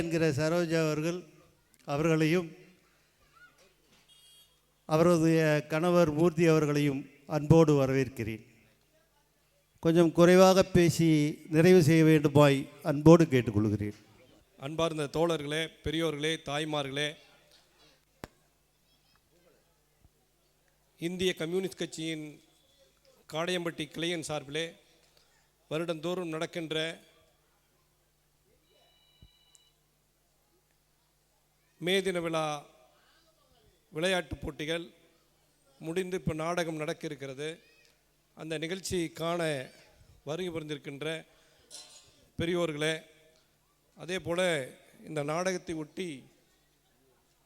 என்கிற சரோஜா அவர்களையும் அவருடைய கணவர் மூர்த்தி அவர்களையும் அன்போடு வரவேற்கிறேன். கொஞ்சம் குறைவாக பேசி நிறைவு செய்ய வேண்டுமாய் அன்போடு கேட்டுக்கொள்கிறேன். அன்பார்ந்த தோழர்களே, பெரியோர்களே, தாய்மார்களே, இந்திய கம்யூனிஸ்ட் கட்சியின் காடையம்பட்டி கிளையின் சார்பிலே வருடந்தோறும் நடக்கின்ற மே தின விழா விளையாட்டுப் போட்டிகள் முடிந்து இப்போ நாடகம் நடக்க இருக்கிறது. அந்த நிகழ்ச்சி காண வருகை புரிந்திருக்கின்ற பெரியோர்களே, அதே போல் இந்த நாடகத்தை ஒட்டி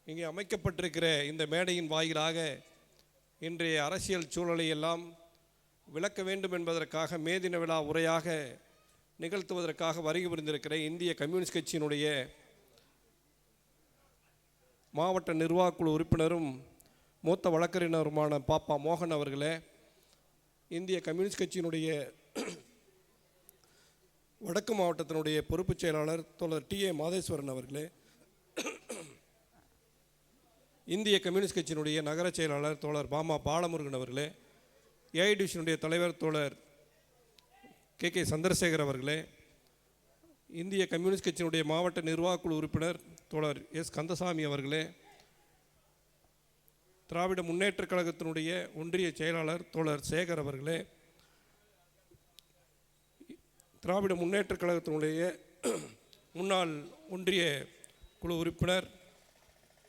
இங்கே அமைக்கப்பட்டிருக்கிற இந்த மேடையின் வாயிலாக இன்றைய அரசியல் சூழலை எல்லாம் விளக்க வேண்டும் என்பதற்காக மே தின விழா உரையாக நிகழ்த்துவதற்காக வருகை புரிந்திருக்கிற இந்திய கம்யூனிஸ்ட் கட்சியினுடைய மாவட்ட நிர்வாகக்குழு உறுப்பினரும் மூத்த வழக்கறிஞருமான பாப்பா மோகன் அவர்களே, இந்திய கம்யூனிஸ்ட் கட்சியினுடைய வடக்கு மாவட்டத்தினுடைய பொறுப்புச் செயலாளர் தோழர் டி.ஏ. மாதேஸ்வரன் அவர்களே, இந்திய கம்யூனிஸ்ட் கட்சியினுடைய நகர செயலாளர் தோழர் பாமா பாலமுருகன் அவர்களே, ஏஐடிசியினுடைய தலைவர் தோழர் கே சந்திரசேகர் அவர்களே, இந்திய கம்யூனிஸ்ட் கட்சியினுடைய மாவட்ட நிர்வாகக்குழு உறுப்பினர் தோழர் எஸ் கந்தசாமி அவர்களே, திராவிட முன்னேற்றக் கழகத்தினுடைய ஒன்றிய செயலாளர் தோழர் சேகர் அவர்களே, திராவிட முன்னேற்றக் கழகத்தினுடைய முன்னாள் ஒன்றிய குழு உறுப்பினர்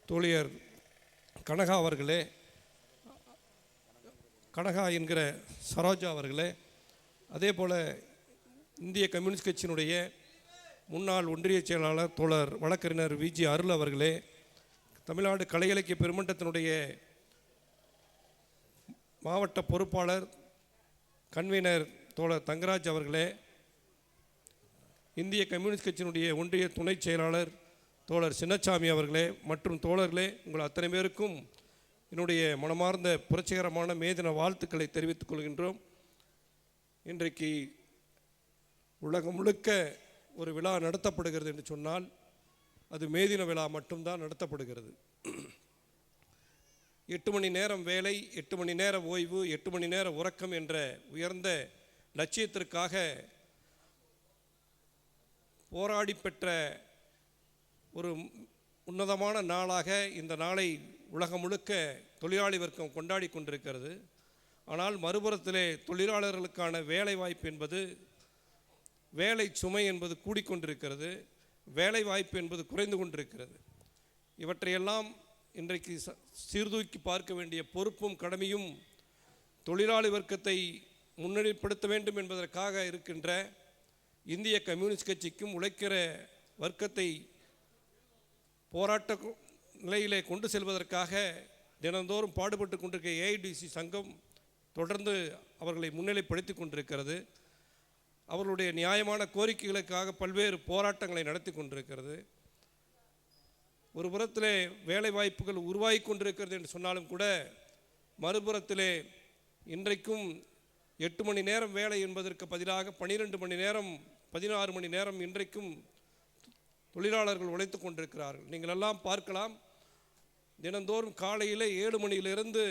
தோழியர் கனகா அவர்களே, கனகா என்கிற சரோஜா அவர்களே, அதே போல் இந்திய கம்யூனிஸ்ட் கட்சியினுடைய முன்னாள் ஒன்றிய செயலாளர் தோழர் வழக்கறிஞர் விஜி அருள் அவர்களே, தமிழ்நாடு கலை இலக்கிய பெருமன்றத்தினுடைய மாவட்ட பொறுப்பாளர் கன்வீனர் தோழர் தங்கராஜ் அவர்களே, இந்திய கம்யூனிஸ்ட் கட்சியினுடைய ஒன்றிய துணை செயலாளர் தோழர் சின்னசாமி அவர்களே மற்றும் தோழர்களே, உங்கள் அத்தனை பேருக்கும் என்னுடைய மனமார்ந்த புரட்சிகரமான மேதின வாழ்த்துக்களை தெரிவித்துக் கொள்கின்றோம். இன்றைக்கு உலகம் முழுக்க ஒரு விழா நடத்தப்படுகிறது என்று சொன்னால் அது மேதின விழா மட்டும்தான் நடத்தப்படுகிறது. 8 மணி நேரம் வேலை, 8 மணி நேர ஓய்வு, 8 மணி நேர உறக்கம் என்ற உயர்ந்த லட்சியத்திற்காக போராடி பெற்ற ஒரு உன்னதமான நாளாக இந்த நாளை உலகம் முழுக்க தொழிலாளி வர்க்கம் கொண்டாடி கொண்டிருக்கிறது. ஆனால் மறுபுறத்திலே தொழிலாளர்களுக்கான வேலை வாய்ப்பு என்பது, வேலை சுமை என்பது கூடிக்கொண்டிருக்கிறது, வேலை வாய்ப்பு என்பது குறைந்து கொண்டிருக்கிறது. இவற்றையெல்லாம் இன்றைக்கு சீர்தூக்கி பார்க்க வேண்டிய பொறுப்பும் கடமையும் தொழிலாளி வர்க்கத்தை முன்னிலைப்படுத்த வேண்டும் என்பதற்காக இருக்கின்ற இந்திய கம்யூனிஸ்ட் கட்சிக்கும் உழைக்கிற வர்க்கத்தை போராட்ட நிலையிலே கொண்டு செல்வதற்காக தினந்தோறும் பாடுபட்டு கொண்டிருக்கிற ஏஐடிசி சங்கம் தொடர்ந்து அவர்களை முன்னிலைப்படுத்தி கொண்டிருக்கிறது. அவர்களுடைய நியாயமான கோரிக்கைகளுக்காக பல்வேறு போராட்டங்களை நடத்தி கொண்டிருக்கிறது. ஒரு புறத்திலே வேலை வாய்ப்புகள் உருவாகி கொண்டிருக்கிறது என்று சொன்னாலும் கூட மறுபுறத்திலே இன்றைக்கும் 8 மணி நேரம் வேலை என்பதற்கு பதிலாக 12 மணி நேரம் 16 மணி நேரம் இன்றைக்கும் தொழிலாளர்கள் உழைத்து கொண்டிருக்கிறார்கள். நீங்கள் எல்லாம் பார்க்கலாம், தினந்தோறும் காலையில் 7 மணியிலிருந்து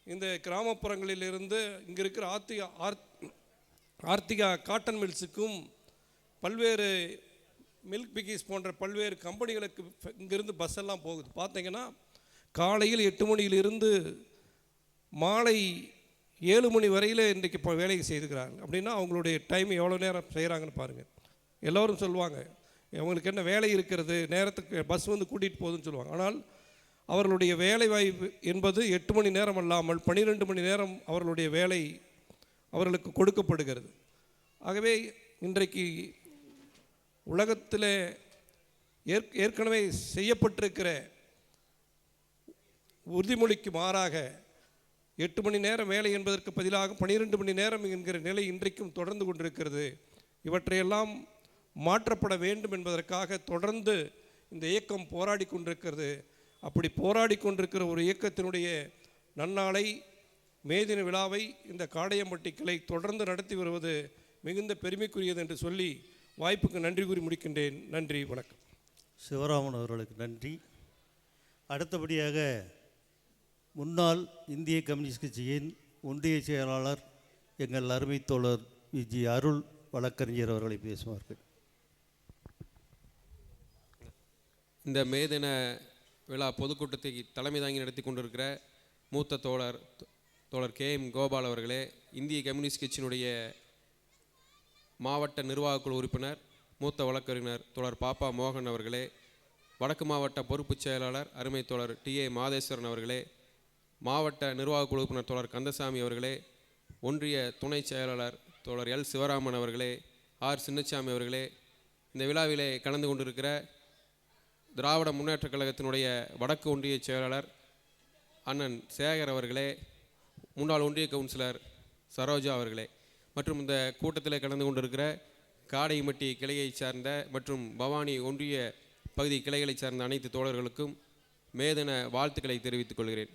இந்த கிராமப்புறங்களிலிருந்து இங்கே இருக்கிற ஆர்த்திகா காட்டன் மில்ஸுக்கும் பல்வேறு மில்க் பிகிஸ் போன்ற பல்வேறு கம்பெனிகளுக்கு இங்கிருந்து பஸ் எல்லாம் போகுது. பார்த்தீங்கன்னா காலையில் 8 மணியிலிருந்து மாலை 7 மணி வரையில் இன்றைக்கு இப்போ வேலையை செய்துக்கிறாங்க. அப்படின்னா அவங்களுடைய டைம் எவ்வளோ நேரம் செய்கிறாங்கன்னு பாருங்கள். எல்லோரும் சொல்லுவாங்க அவங்களுக்கு என்ன வேலை இருக்கிறது, நேரத்துக்கு பஸ் வந்து கூட்டிகிட்டு போகுதுன்னு சொல்லுவாங்க. ஆனால் அவர்களுடைய வேலை வாய்ப்பு என்பது 8 மணி நேரம் அல்லாமல் 12 மணி நேரம் அவர்களுடைய வேலை அவர்களுக்கு கொடுக்கப்படுகிறது. ஆகவே இன்றைக்கு உலகத்தில் ஏற்கனவே செய்யப்பட்டிருக்கிற உறுதிமொழிக்கு மாறாக 8 மணி நேரம் வேலை என்பதற்கு பதிலாக 12 மணி நேரம் என்கிற நிலை இன்றைக்கும் தொடர்ந்து கொண்டிருக்கிறது. இவற்றையெல்லாம் மாற்றப்பட வேண்டும் என்பதற்காக தொடர்ந்து இந்த இயக்கம் போராடி கொண்டிருக்கிறது. அப்படி போராடி கொண்டிருக்கிற ஒரு இயக்கத்தினுடைய நன்னாளை மேதின விழாவை இந்த காடையம்பட்டி கிளை தொடர்ந்து நடத்தி வருவது மிகுந்த பெருமைக்குரியது என்று சொல்லி வாய்ப்புக்கு நன்றி கூறி முடிக்கின்றேன். நன்றி, வணக்கம். சிவராமன் அவர்களுக்கு நன்றி. அடுத்தபடியாக முன்னாள் இந்திய கம்யூனிஸ்ட் கட்சியின் ஒன்றிய செயலாளர் எங்கள் அருமை தோழர் விஜி அருள் வழக்கறிஞர் அவர்களை பேசுவார்கள். இந்த மே தின விழா பொதுக்கூட்டத்தை தலைமை தாங்கி நடத்தி கொண்டிருக்கிற மூத்த தோழர் KM கோபால் அவர்களே, இந்திய கம்யூனிஸ்ட் கட்சியினுடைய மாவட்ட நிர்வாகக்குழு உறுப்பினர் மூத்த வழக்கறிஞர் தோழர் பாப்பா மோகன் அவர்களே, வடக்கு மாவட்ட பொறுப்புச் செயலாளர் அருமை தோழர் TA மாதேஸ்வரன் அவர்களே, மாவட்ட நிர்வாகக்குழு உறுப்பினர் தோழர் கந்தசாமி அவர்களே, ஒன்றிய துணை செயலாளர் தோழர் L சிவராமன் அவர்களே, R சின்னசாமி அவர்களே, இந்த விழாவிலே கலந்து கொண்டிருக்கிற திராவிட முன்னேற்றக் கழகத்தினுடைய வடக்கு ஒன்றிய செயலாளர் அண்ணன் சேகர் அவர்களே, முன்னாள் ஒன்றிய கவுன்சிலர் சரோஜா அவர்களே, மற்றும் இந்த கூட்டத்தில் கலந்து கொண்டிருக்கிற காடைமட்டி கிளையை சார்ந்த மற்றும் பவானி ஒன்றிய பகுதி கிளைகளை சார்ந்த அனைத்து தோழர்களுக்கும் மேதின வாழ்த்துக்களை தெரிவித்துக் கொள்கிறேன்.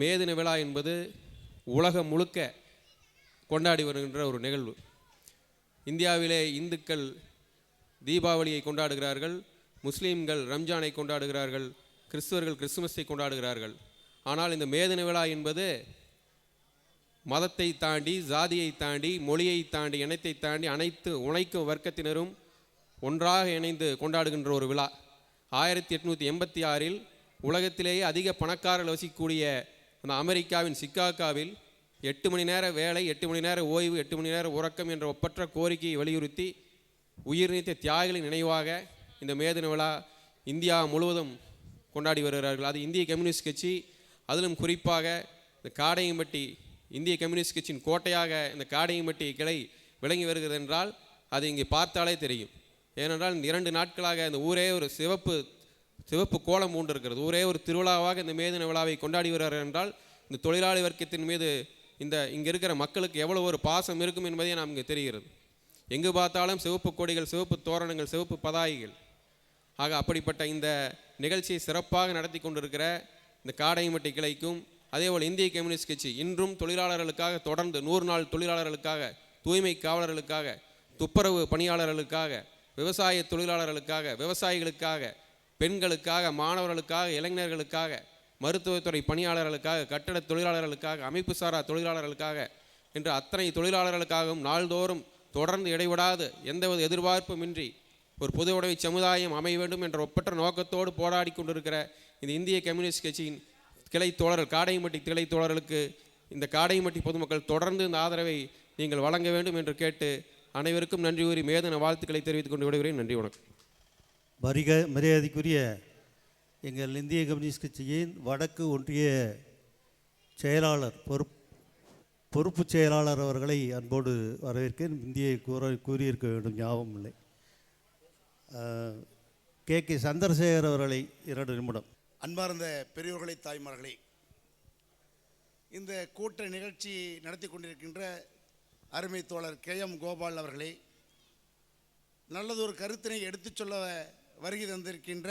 மேதின விழா என்பது உலகம் முழுக்க கொண்டாடி வருகின்ற ஒரு நிகழ்வு. இந்தியாவிலே இந்துக்கள் தீபாவளியை கொண்டாடுகிறார்கள், முஸ்லீம்கள் ரம்ஜானை கொண்டாடுகிறார்கள், கிறிஸ்துவர்கள் கிறிஸ்துமஸை கொண்டாடுகிறார்கள். ஆனால் இந்த மேதின விழா என்பது மதத்தை தாண்டி, ஜாதியை தாண்டி, மொழியை தாண்டி, இனத்தை தாண்டி அனைத்து உழைக்கும் வர்க்கத்தினரும் ஒன்றாக இணைந்து கொண்டாடுகின்ற ஒரு விழா. 1886 உலகத்திலேயே அதிக பணக்காரர்கள் வசிக்கக்கூடிய அந்த அமெரிக்காவின் சிக்காகோவில் 8 மணி நேர வேலை, 8 மணி நேர ஓய்வு, 8 மணி நேர உறக்கம் என்ற ஒப்பற்ற கோரிக்கையை வலியுறுத்தி உயிர் நீத்த தியாகிகளின் நினைவாக இந்த மேதின விழா இந்தியா முழுவதும் கொண்டாடி வருகிறார்கள். அது இந்திய கம்யூனிஸ்ட் கட்சி, அதிலும் குறிப்பாக இந்த காடையம்பட்டி இந்திய கம்யூனிஸ்ட் கட்சியின் கோட்டையாக இந்த காடையம்பட்டி கிளை விளங்கி வருகிறது என்றால் அது இங்கே பார்த்தாலே தெரியும். ஏனென்றால் இந்த 2 நாட்களாக இந்த ஊரே ஒரு சிவப்பு கோலம் பூண்டிருக்கிறது. ஊரே ஒரு திருவிழாவாக இந்த மேதின விழாவை கொண்டாடி வருகிறார்கள் என்றால் இந்த தொழிலாளி வர்க்கத்தின் மீது இங்கே இருக்கிற மக்களுக்கு எவ்வளோ ஒரு பாசம் இருக்கும் என்பதே நாம் இங்கே தெரிகிறது. எங்கு பார்த்தாலும் சிவப்பு கொடிகள், சிவப்பு தோரணங்கள், சிவப்பு பதாகைகள். ஆக அப்படிப்பட்ட இந்த நிகழ்ச்சியை சிறப்பாக நடத்தி கொண்டிருக்கிற இந்த காடையம்பட்டி கிளைக்கும், அதேபோல் இந்திய கம்யூனிஸ்ட் கட்சி இன்றும் தொழிலாளர்களுக்காக தொடர்ந்து 100 நாள் தொழிலாளர்களுக்காக, தூய்மை காவலர்களுக்காக, துப்புரவு பணியாளர்களுக்காக, விவசாய தொழிலாளர்களுக்காக, விவசாயிகளுக்காக, பெண்களுக்காக, மாணவர்களுக்காக, இளைஞர்களுக்காக, மருத்துவத்துறை பணியாளர்களுக்காக, கட்டட தொழிலாளர்களுக்காக, அமைப்பு சாரா தொழிலாளர்களுக்காக என்ற அத்தனை தொழிலாளர்களுக்காகவும் நாள்தோறும் தொடர்ந்து இடைவிடாது எந்தவித எதிர்பார்ப்புமின்றி ஒரு பொது உடைமை சமுதாயம் அமைய வேண்டும் என்ற ஒப்பற்ற நோக்கத்தோடு போராடி கொண்டிருக்கிற இந்த இந்திய கம்யூனிஸ்ட் கட்சியின் கிளை தோழர்கள், காடையம்பட்டி கிளை தோழர்களுக்கு இந்த காடையம்பட்டி பொதுமக்கள் தொடர்ந்து இந்த ஆதரவை நீங்கள் வழங்க வேண்டும் என்று கேட்டு அனைவருக்கும் நன்றி கூறி மேதின வாழ்த்துக்களை தெரிவித்துக் கொண்டு விடுகிறேன். நன்றி, வணக்கம். மரியாதைக்குரிய எங்கள் இந்திய கம்யூனிஸ்ட் கட்சியின் வடக்கு ஒன்றிய செயலாளர் பொறுப்புச் செயலாளர் அவர்களை அன்போடு வரவேற்கிறேன். இந்தியை கூறியிருக்க வேண்டும், ஞாபகம் இல்லை. KK சந்திரசேகர் அவர்களை 2 நிமிடம். அன்பார்ந்த பெரியோர்களை, தாய்மார்களே, இந்த கூட்ட நிகழ்ச்சி நடத்தி கொண்டிருக்கின்ற அருமை தோழர் KM கோபால் அவர்களே, நல்லதொரு கருத்தினை எடுத்துச் சொல்ல வருகை தந்திருக்கின்ற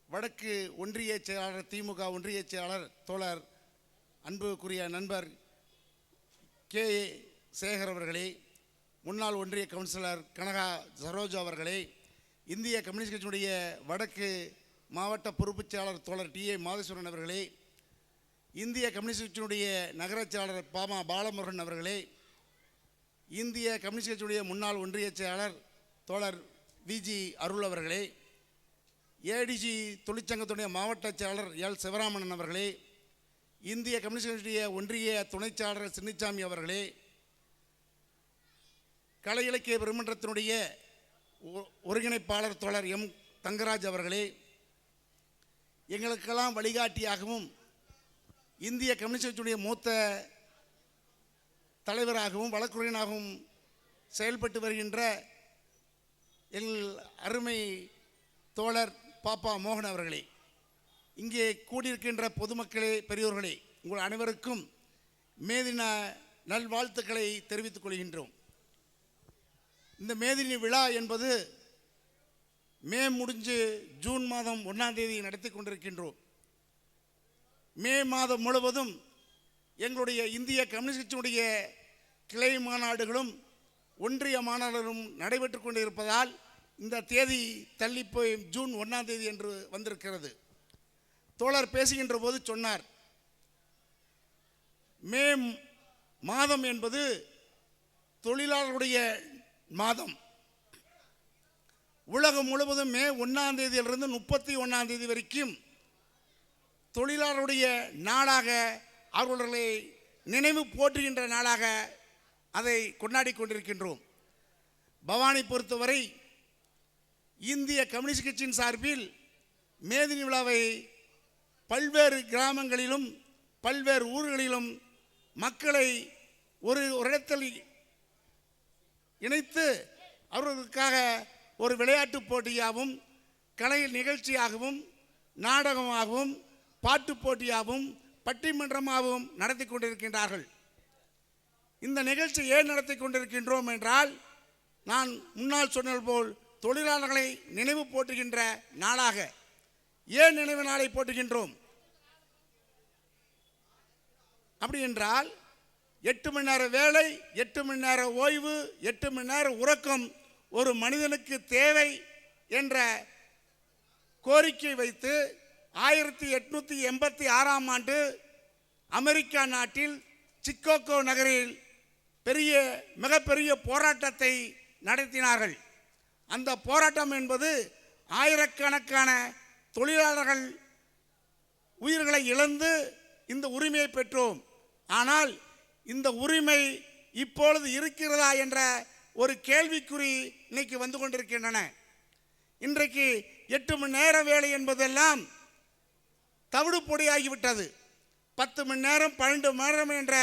வடக்கு ஒன்றிய செயலாளர், திமுக ஒன்றிய செயலாளர் தோழர் அன்புக்குரிய நண்பர் KA சேகர் அவர்களே, முன்னாள் ஒன்றிய கவுன்சிலர் கனகா சரோஜா அவர்களே, இந்திய கம்யூனிஸ்ட் கட்சியினுடைய வடக்கு மாவட்ட பொறுப்புச் செயலாளர் தோழர் TA மாதேஸ்வரன் அவர்களே, இந்திய கம்யூனிஸ்ட் கட்சியினுடைய நகர செயலாளர் பாமா பாலமுருகன் அவர்களே, இந்திய கம்யூனிஸ்ட் கட்சியினுடைய முன்னாள் ஒன்றிய செயலாளர் தோழர் VG அருள் அவர்களே, ADG தொழிற்சங்கத்துடைய மாவட்ட செயலாளர் L சிவராமன் அவர்களே, இந்திய கம்யூனிஸ்ட் கட்சியுடைய ஒன்றிய துணை செயலாளர் சின்னசாமி அவர்களே, கலை இலக்கிய பெருமன்றத்தினுடைய ஒருங்கிணைப்பாளர் தோழர் M தங்கராஜ் அவர்களே, எங்களுக்கெல்லாம் வழிகாட்டியாகவும் இந்திய கம்யூனிஸ்ட் கட்சியுடைய மூத்த தலைவராகவும் வழக்குரையனாகவும் செயல்பட்டு வருகின்ற எங்கள் அருமை தோழர் பாப்பா மோகன் அவர்களே, இங்கே கூடியிருக்கின்ற பொதுமக்களே, பெரியோர்களே, உங்கள் அனைவருக்கும் மேதின நல்வாழ்த்துக்களை தெரிவித்துக் கொள்கின்றோம். இந்த மேதினி விழா என்பது மே முடிஞ்சு ஜூன் மாதம் 1ஆம் தேதி நடத்தி கொண்டிருக்கின்றோம். மே மாதம் முழுவதும் எங்களுடைய இந்திய கம்யூனிஸ்ட் கட்சியினுடைய கிளை மாநாடுகளும் ஒன்றிய மாநாடும் நடைபெற்று கொண்டிருப்பதால் இந்த தேதி தள்ளி போய் ஜூன் 1ஆம் தேதி என்று வந்திருக்கிறது. தோழர் பேசுகின்ற போது சொன்னார், மே மாதம் என்பது தொழிலாளருடைய மாதம். உலகம் முழுவதும் மே 1ஆம் தேதியிலிருந்து 31ஆம் தேதி வரைக்கும் தொழிலாளருடைய நாளாக, அவர்களை நினைவு போற்றுகின்ற நாளாக அதை கொண்டாடி கொண்டிருக்கின்றோம். பவானி பொறுத்தவரை இந்திய கம்யூனிஸ்ட் கட்சியின் சார்பில் மேதினி விழாவை பல்வேறு கிராமங்களிலும் பல்வேறு ஊர்களிலும் மக்களை ஒரு இடத்தில் இணைத்து அவர்களுக்காக ஒரு விளையாட்டு போட்டியாகவும் கலை நிகழ்ச்சியாகவும் நாடகமாகவும் பாட்டு போட்டியாகவும் பட்டிமன்றமாகவும் நடத்தி கொண்டிருக்கின்றார்கள். இந்த நிகழ்ச்சி ஏன் நடத்தி கொண்டிருக்கின்றோம் என்றால், நான் முன்னால் சொன்னது போல் தொழிலாளர்களை நினைவு போற்றுகின்ற நாளாக. ஏன் நினைவு நாளை போற்றுகின்றோம் அப்படி என்றால், 8 மணி நேர வேலை, 8 மணி நேர ஓய்வு, 8 மணி நேர உறக்கம் ஒரு மனிதனுக்கு தேவை என்ற கோரிக்கை வைத்து 1886ஆம் ஆண்டு அமெரிக்கா நாட்டில் சிக்காகோ நகரில் மிகப்பெரிய போராட்டத்தை நடத்தினார்கள். அந்த போராட்டம் என்பது ஆயிரக்கணக்கான தொழிலாளர்கள் உயிர்களை இழந்து இந்த உரிமையை பெற்றோம். ஆனால் இந்த உரிமை இப்பொழுது இருக்கிறதா என்ற ஒரு கேள்விக்குறி இன்னைக்கு வந்து கொண்டிருக்கின்றன. இன்றைக்கு 8 மணி நேர வேலை என்பதெல்லாம் தவிடு பொடியாகிவிட்டது. 10 மணி நேரம் 12 மணி நேரம் என்ற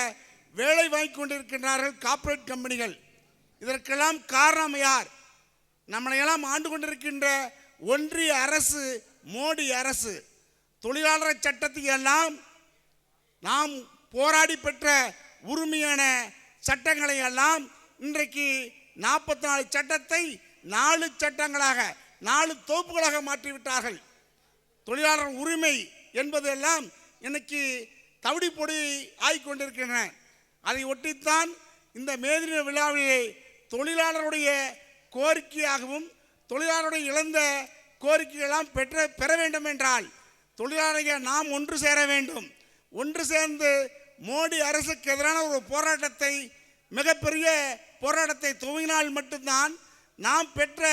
வேலை வாங்கி கொண்டிருக்கின்றார்கள் கார்ப்பரேட் கம்பெனிகள். இதற்கெல்லாம் காரணம் யார்? நம்மளையெல்லாம் ஆண்டு கொண்டிருக்கின்ற ஒன்றிய அரசு, மோடி அரசு. தொழிலாளர் சட்டத்தை எல்லாம் நாம் போராடி பெற்ற உரிமையான சட்டங்களை எல்லாம் இன்றைக்கு 44 சட்டத்தை 4 சட்டங்களாக 4 தொகுப்புகளாக மாற்றிவிட்டார்கள். தொழிலாளர் உரிமை என்பதெல்லாம் இன்னைக்கு தவிடி பொடி ஆகிக்கொண்டிருக்கின்றன. அதை ஒட்டித்தான் இந்த மேதின விழாவிலே தொழிலாளருடைய கோரிக்கையாகவும் தொழிலாளருடைய இழந்த கோரிக்கையெல்லாம் பெற வேண்டும் என்றால் தொழிலாளர்கள் நாம் ஒன்று சேர வேண்டும். ஒன்று சேர்ந்து மோடி அரசுக்கு எதிரான ஒரு போராட்டத்தை, மிகப்பெரிய போராட்டத்தை துவங்கினால் மட்டும்தான் நாம் பெற்ற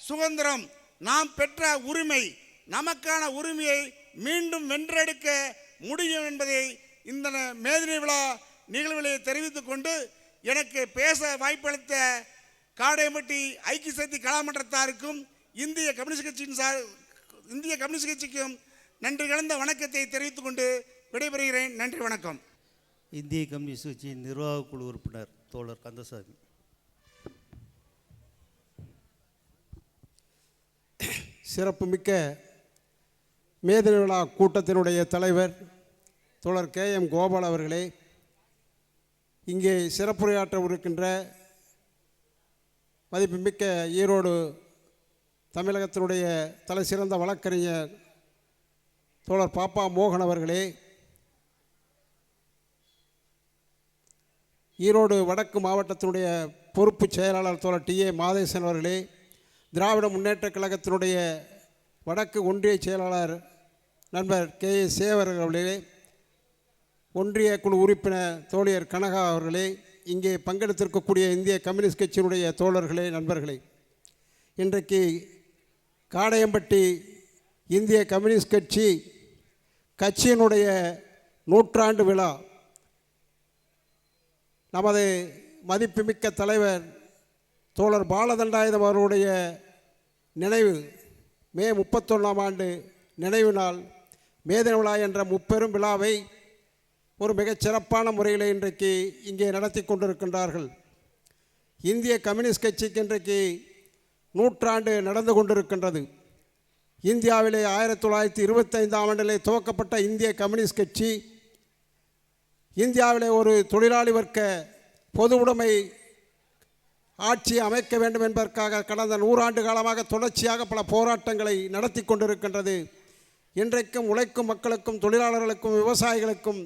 சுதந்திரம், நாம் பெற்ற உரிமை, நமக்கான உரிமையை மீண்டும் வென்றெடுக்க முடியும் என்பதை இந்த மேதினி விழா நிகழ்வுகளை தெரிவித்துக் கொண்டு, எனக்கு பேச வாய்ப்பளித்த காடையம்பட்டி ஐக்கிய சக்தி கலாமன்றத்தாருக்கும் இந்திய கம்யூனிஸ்ட் கட்சிக்கும் நன்றி கலந்த வணக்கத்தை தெரிவித்துக் கொண்டு விடைபெறுகிறேன். நன்றி, வணக்கம். இந்திய கம்யூனிஸ்ட் கட்சியின் நிர்வாக குழு உறுப்பினர் தோழர் கந்தசாமி. சிறப்புமிக்க மேதினி விழா கூட்டத்தினுடைய தலைவர் தோழர் KM கோபால் அவர்களே, இங்கே சிறப்புரையாற்ற இருக்கின்ற மதிப்புமிக்க ஈரோடு தமிழகத்தினுடைய தலை சிறந்த வழக்கறிஞர் தோழர் பாப்பா மோகன் அவர்களே, ஈரோடு வடக்கு மாவட்டத்தினுடைய பொறுப்பு செயலாளர் தோழர் TA மாதேசன் அவர்களே, திராவிட முன்னேற்றக் கழகத்தினுடைய வடக்கு ஒன்றிய செயலாளர் நண்பர் KA சேவர் அவர்களே, ஒன்றிய குழு உறுப்பினர் தோழியர் கனகா அவர்களே, இங்கே பங்கெடுத்திருக்கக்கூடிய இந்திய கம்யூனிஸ்ட் கட்சியினுடைய தோழர்களே, நண்பர்களே, இன்றைக்கு காடையம்பட்டி இந்திய கம்யூனிஸ்ட் கட்சியினுடைய 100ஆண்டு விழா. நமது மதிப்புமிக்க தலைவர் தோழர் பாலதண்டாயுதம் அவருடைய நினைவு மே 31ஆம் ஆண்டு நினைவு நாள் மேதினி விழா என்ற முப்பெரும் விழாவை ஒரு மிகச்சிறப்பான முறையில் இன்றைக்கு இங்கே நடத்தி கொண்டிருக்கின்றார்கள். இந்திய கம்யூனிஸ்ட் கட்சிக்கு இன்றைக்கு 100 ஆண்டு நடந்து கொண்டிருக்கின்றது. இந்தியாவிலே 1925ஆம் ஆண்டிலே துவக்கப்பட்ட இந்திய கம்யூனிஸ்ட் கட்சி இந்தியாவிலே ஒரு தொழிலாளி வர்க்க பொது உடைமை ஆட்சி அமைக்க வேண்டும் என்பதற்காக கடந்த 100 ஆண்டு காலமாக தொடர்ச்சியாக பல போராட்டங்களை நடத்தி கொண்டிருக்கின்றது. இன்றைக்கும் உழைக்கும் மக்களுக்கும் தொழிலாளர்களுக்கும் விவசாயிகளுக்கும்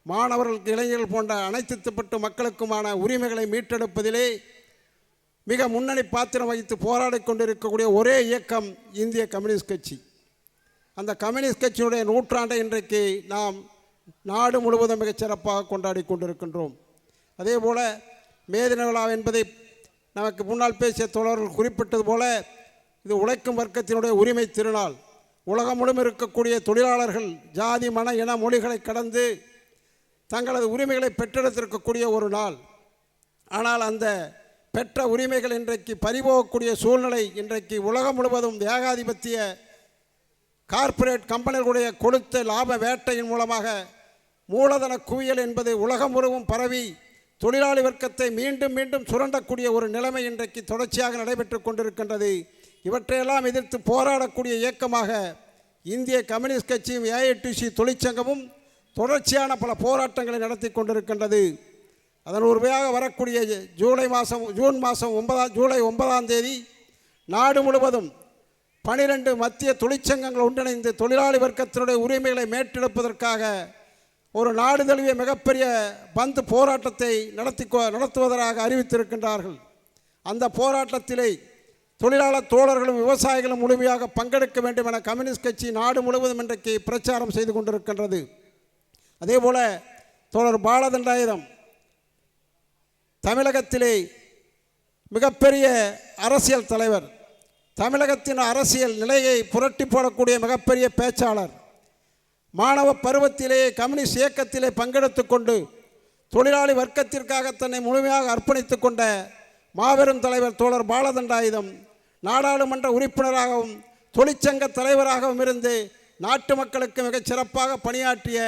மாணவர்களுக்கு இளைஞர்கள் போன்ற அனைத்து தரப்பட்ட மக்களுக்குமான உரிமைகளை மீட்டெடுப்பதிலே மிக முன்னணி பாத்திரம் வகித்து போராடி கொண்டிருக்கக்கூடிய ஒரே இயக்கம் இந்திய கம்யூனிஸ்ட் கட்சி. அந்த கம்யூனிஸ்ட் கட்சியினுடைய நூற்றாண்டை இன்றைக்கு நாம் நாடு முழுவதும் மிகச் சிறப்பாக கொண்டாடி கொண்டிருக்கின்றோம். அதே போல் மே தின விழா என்பதை நமக்கு முன்னால் பேசிய தோழர்கள் குறிப்பிட்டது போல இது உழைக்கும் வர்க்கத்தினுடைய உரிமை திருநாள். உலகம் முழுவதும் இருக்கக்கூடிய தொழிலாளர்கள் ஜாதி மன இன மொழிகளை கடந்து தங்களது உரிமைகளை பெற்றெடுத்திருக்கக்கூடிய ஒரு நாள். ஆனால் அந்த பெற்ற உரிமைகள் இன்றைக்கு பறிபோகக்கூடிய சூழ்நிலை இன்றைக்கு உலகம் முழுவதும் ஏகாதிபத்திய கார்ப்பரேட் கம்பெனிகளுடைய கொடுத்த லாப வேட்டையின் மூலமாக மூலதன குவியல் என்பது உலகம் முழுவதும் பரவி தொழிலாளி வர்க்கத்தை மீண்டும் மீண்டும் சுரண்டக்கூடிய ஒரு நிலைமை இன்றைக்கு தொடர்ச்சியாக நடைபெற்று கொண்டிருக்கின்றது. இவற்றையெல்லாம் எதிர்த்து போராடக்கூடிய இயக்கமாக இந்திய கம்யூனிஸ்ட் கட்சியும் ஏஐடிசி தொழிற்சங்கமும் தொடர்ச்சியான பல போராட்டங்களை நடத்தி கொண்டிருக்கின்றது. அதன் ஒரு வழியாக வரக்கூடிய ஜூலை 9 நாடு முழுவதும் 12 மத்திய தொழிற்சங்கங்கள் ஒன்றிணைந்து தொழிலாளி வர்க்கத்தினுடைய உரிமைகளை மீட்டெடுப்பதற்காக ஒரு நாடு தழுவிய மிகப்பெரிய பந்த் போராட்டத்தை நடத்துவதாக அறிவித்திருக்கின்றார்கள். அந்த போராட்டத்திலே தொழிலாளர் தோழர்களும் விவசாயிகளும் முழுமையாக பங்கெடுக்க வேண்டும் என கம்யூனிஸ்ட் கட்சி நாடு முழுவதும் இன்றைக்கு பிரச்சாரம் செய்து கொண்டிருக்கின்றது. அதேபோல தோழர் பாலதண்டாயுதம் தமிழகத்திலே மிகப்பெரிய அரசியல் தலைவர், தமிழகத்தின் அரசியல் நிலையை புரட்டி போடக்கூடிய மிகப்பெரிய பேச்சாளர், மாணவ பருவத்திலேயே கம்யூனிஸ்ட் இயக்கத்திலே பங்கெடுத்து கொண்டு தொழிலாளி வர்க்கத்திற்காக தன்னை முழுமையாக அர்ப்பணித்து கொண்ட மாபெரும் தலைவர் தோழர் பாலதண்டாயுதம் நாடாளுமன்ற உறுப்பினராகவும் தொழிற்சங்க தலைவராகவும் இருந்து நாட்டு மக்களுக்கு மிகச் சிறப்பாக பணியாற்றிய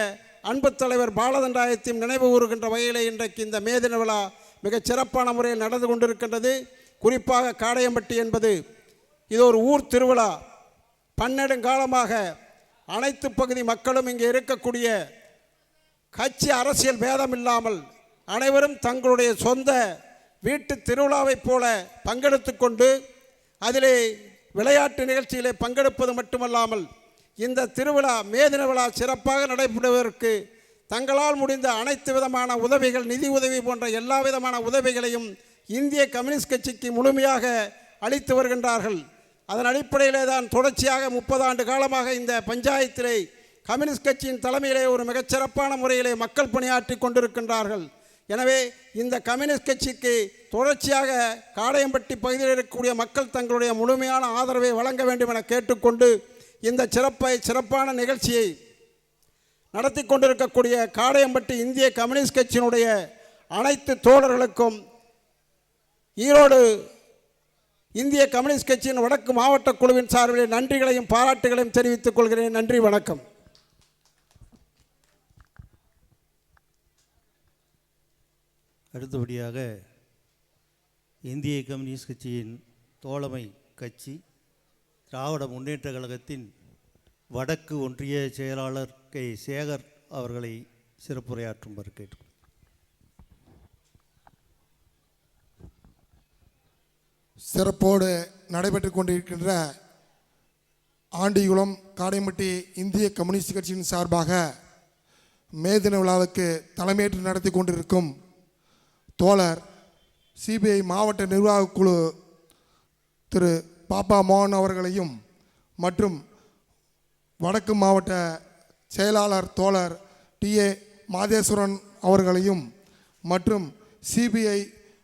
அன்பு தலைவர் பாலதண்டாயுதத்தையும் நினைவு கூறுகின்ற வகையிலே இன்றைக்கு இந்த மே தின விழா மிகச் சிறப்பான முறையில் நடந்து கொண்டிருக்கின்றது. குறிப்பாக காடையம்பட்டி என்பது இது ஒரு ஊர் திருவிழா. பன்னெடுங்காலமாக அனைத்து பகுதி மக்களும் இங்கே இருக்கக்கூடிய கட்சி அரசியல் பேதம் இல்லாமல் அனைவரும் தங்களுடைய சொந்த வீட்டு திருவிழாவைப் போல பங்கெடுத்து கொண்டு அதிலே விளையாட்டு நிகழ்ச்சியிலே பங்கெடுப்பது மட்டுமல்லாமல் இந்த திருவிழா மே தின விழா சிறப்பாக நடைபெறுவதற்கு தங்களால் முடிந்த அனைத்து விதமான உதவிகள், நிதி உதவி போன்ற எல்லா விதமான உதவிகளையும் இந்திய கம்யூனிஸ்ட் கட்சிக்கு முழுமையாக அளித்து வருகின்றார்கள். அதன் அடிப்படையிலே தான் தொடர்ச்சியாக 30 ஆண்டு காலமாக இந்த பஞ்சாயத்திலே கம்யூனிஸ்ட் கட்சியின் தலைமையிலே ஒரு மிகச்சிறப்பான முறையிலே மக்கள் பணியாற்றி கொண்டிருக்கின்றார்கள். எனவே இந்த கம்யூனிஸ்ட் கட்சிக்கு தொடர்ச்சியாக காடையம்பட்டி பகுதியில் இருக்கக்கூடிய மக்கள் தங்களுடைய முழுமையான ஆதரவை வழங்க வேண்டும் என கேட்டுக்கொண்டு இந்த சிறப்பான நிகழ்ச்சியை நடத்தி கொண்டிருக்கக்கூடிய காடையம்பட்டி இந்திய கம்யூனிஸ்ட் கட்சியினுடைய அனைத்து தோழர்களுக்கும் ஈரோடு இந்திய கம்யூனிஸ்ட் கட்சியின் வடக்கு மாவட்ட குழுவின் சார்பில் நன்றிகளையும் பாராட்டுகளையும் தெரிவித்துக் கொள்கிறேன். நன்றி, வணக்கம். அடுத்தபடியாக இந்திய கம்யூனிஸ்ட் கட்சியின் தோழமை கட்சி திராவிட முன்னேற்ற கழகத்தின் வடக்கு ஒன்றிய செயலாளர் கே. சேகர் அவர்களை சிறப்புரையாற்றுமாறு கேட்டுக்கொள்கிறேன். சிறப்போடு நடைபெற்று கொண்டிருக்கின்ற ஆண்டிகுளம் காடையம்பட்டி இந்திய கம்யூனிஸ்ட் கட்சியின் சார்பாக மே தின விழாவுக்கு தலைமையேற்று நடத்தி கொண்டிருக்கும் தோழர் சிபிஐ மாவட்ட நிர்வாகக் குழு திரு பாப்பா மோகன் அவர்களையும் மற்றும் வடக்கு மாவட்ட செயலாளர் தோழர் டி.ஏ. மாதேஸ்வரன் அவர்களையும் மற்றும் சிபிஐ